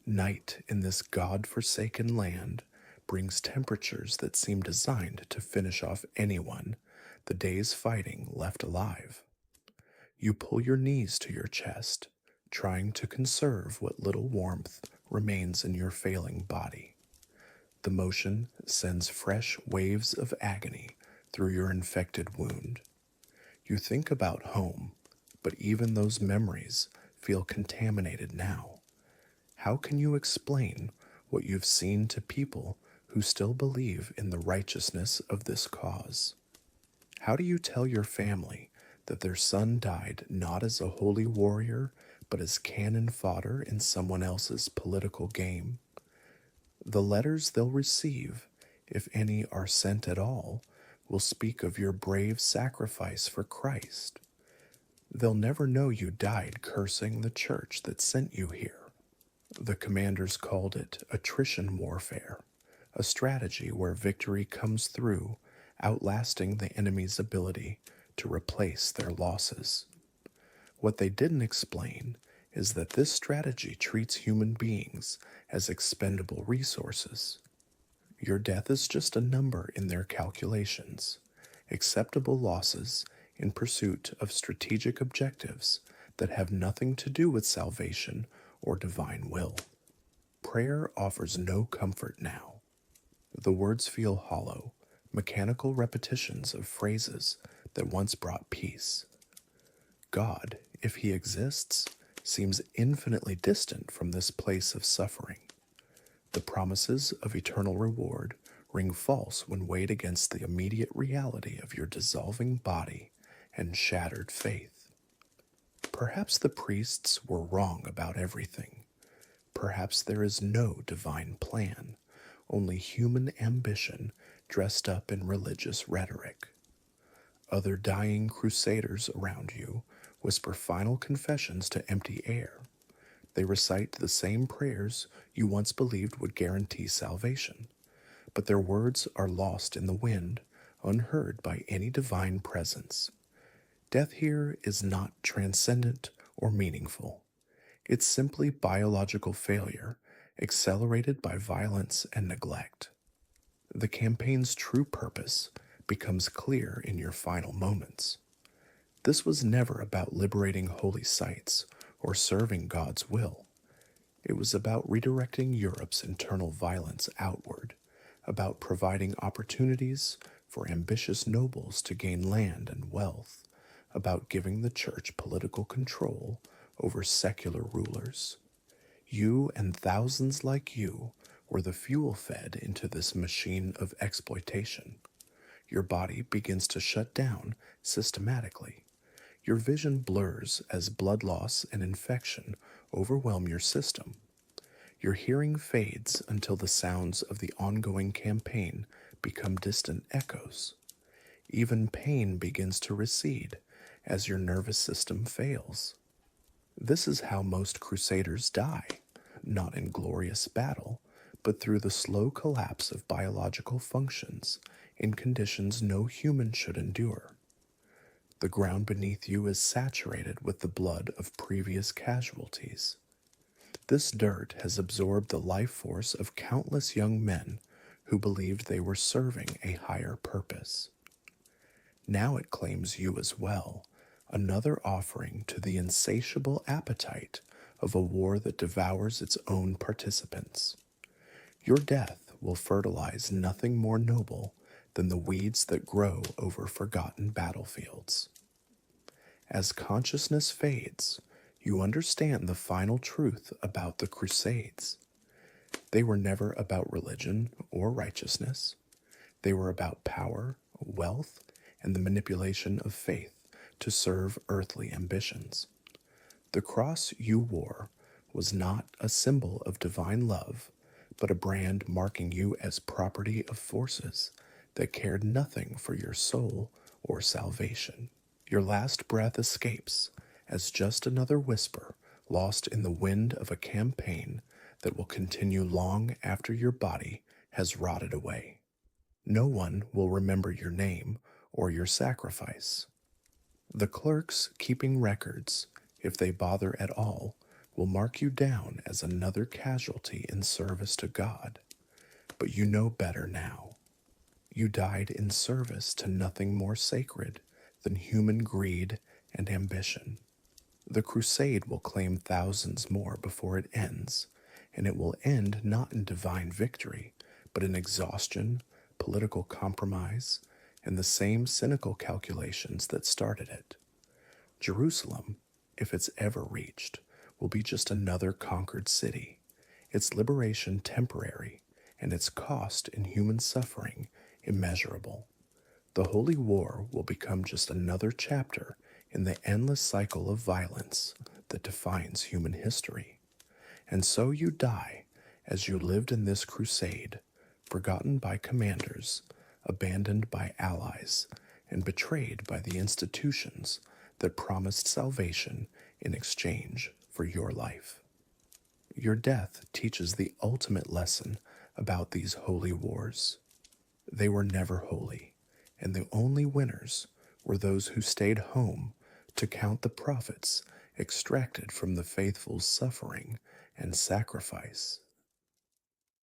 Night in this God-forsaken land brings temperatures that seem designed to finish off anyone the day's fighting left alive. You pull your knees to your chest, trying to conserve what little warmth remains in your failing body. The motion sends fresh waves of agony through your infected wound. You think about home, but even those memories feel contaminated now. How can you explain what you've seen to people who still believe in the righteousness of this cause? How do you tell your family that their son died not as a holy warrior, but as cannon fodder in someone else's political game? The letters they'll receive, if any are sent at all, will speak of your brave sacrifice for Christ. They'll never know you died cursing the church that sent you here. The commanders called it attrition warfare, a strategy where victory comes through, outlasting the enemy's ability to replace their losses. What they didn't explain is that this strategy treats human beings as expendable resources. Your death is just a number in their calculations, acceptable losses in pursuit of strategic objectives that have nothing to do with salvation or divine will. Prayer offers no comfort now. The words feel hollow, mechanical repetitions of phrases that once brought peace. God, if he exists, seems infinitely distant from this place of suffering. The promises of eternal reward ring false when weighed against the immediate reality of your dissolving body and shattered faith. Perhaps the priests were wrong about everything. Perhaps there is no divine plan, only human ambition dressed up in religious rhetoric. Other dying crusaders around you whisper final confessions to empty air. They recite the same prayers you once believed would guarantee salvation, but their words are lost in the wind, unheard by any divine presence. Death here is not transcendent or meaningful. It's simply biological failure, accelerated by violence and neglect. The campaign's true purpose becomes clear in your final moments. This was never about liberating holy sites or serving God's will. It was about redirecting Europe's internal violence outward, about providing opportunities for ambitious nobles to gain land and wealth, about giving the church political control over secular rulers. You and thousands like you were the fuel fed into this machine of exploitation. Your body begins to shut down systematically. Your vision blurs as blood loss and infection overwhelm your system. Your hearing fades until the sounds of the ongoing campaign become distant echoes. Even pain begins to recede as your nervous system fails. This is how most crusaders die, not in glorious battle, but through the slow collapse of biological functions in conditions no human should endure. The ground beneath you is saturated with the blood of previous casualties. This dirt has absorbed the life force of countless young men who believed they were serving a higher purpose. Now it claims you as well, another offering to the insatiable appetite of a war that devours its own participants. Your death will fertilize nothing more noble than the weeds that grow over forgotten battlefields. As consciousness fades, you understand the final truth about the Crusades. They were never about religion or righteousness. They were about power, wealth, and the manipulation of faith to serve earthly ambitions. The cross you wore was not a symbol of divine love, but a brand marking you as property of forces that cared nothing for your soul or salvation. Your last breath escapes as just another whisper lost in the wind of a campaign that will continue long after your body has rotted away. No one will remember your name or your sacrifice. The clerks keeping records, if they bother at all, will mark you down as another casualty in service to God. But you know better now. You died in service to nothing more sacred than human greed and ambition. The crusade will claim thousands more before it ends, and it will end not in divine victory, but in exhaustion, political compromise, and the same cynical calculations that started it. Jerusalem, if it's ever reached, will be just another conquered city, its liberation temporary, and its cost in human suffering immeasurable. The Holy War will become just another chapter in the endless cycle of violence that defines human history. And so you die as you lived in this crusade, forgotten by commanders, abandoned by allies, and betrayed by the institutions that promised salvation in exchange for your life. Your death teaches the ultimate lesson about these holy wars. They were never holy, and the only winners were those who stayed home to count the profits extracted from the faithful's suffering and sacrifice.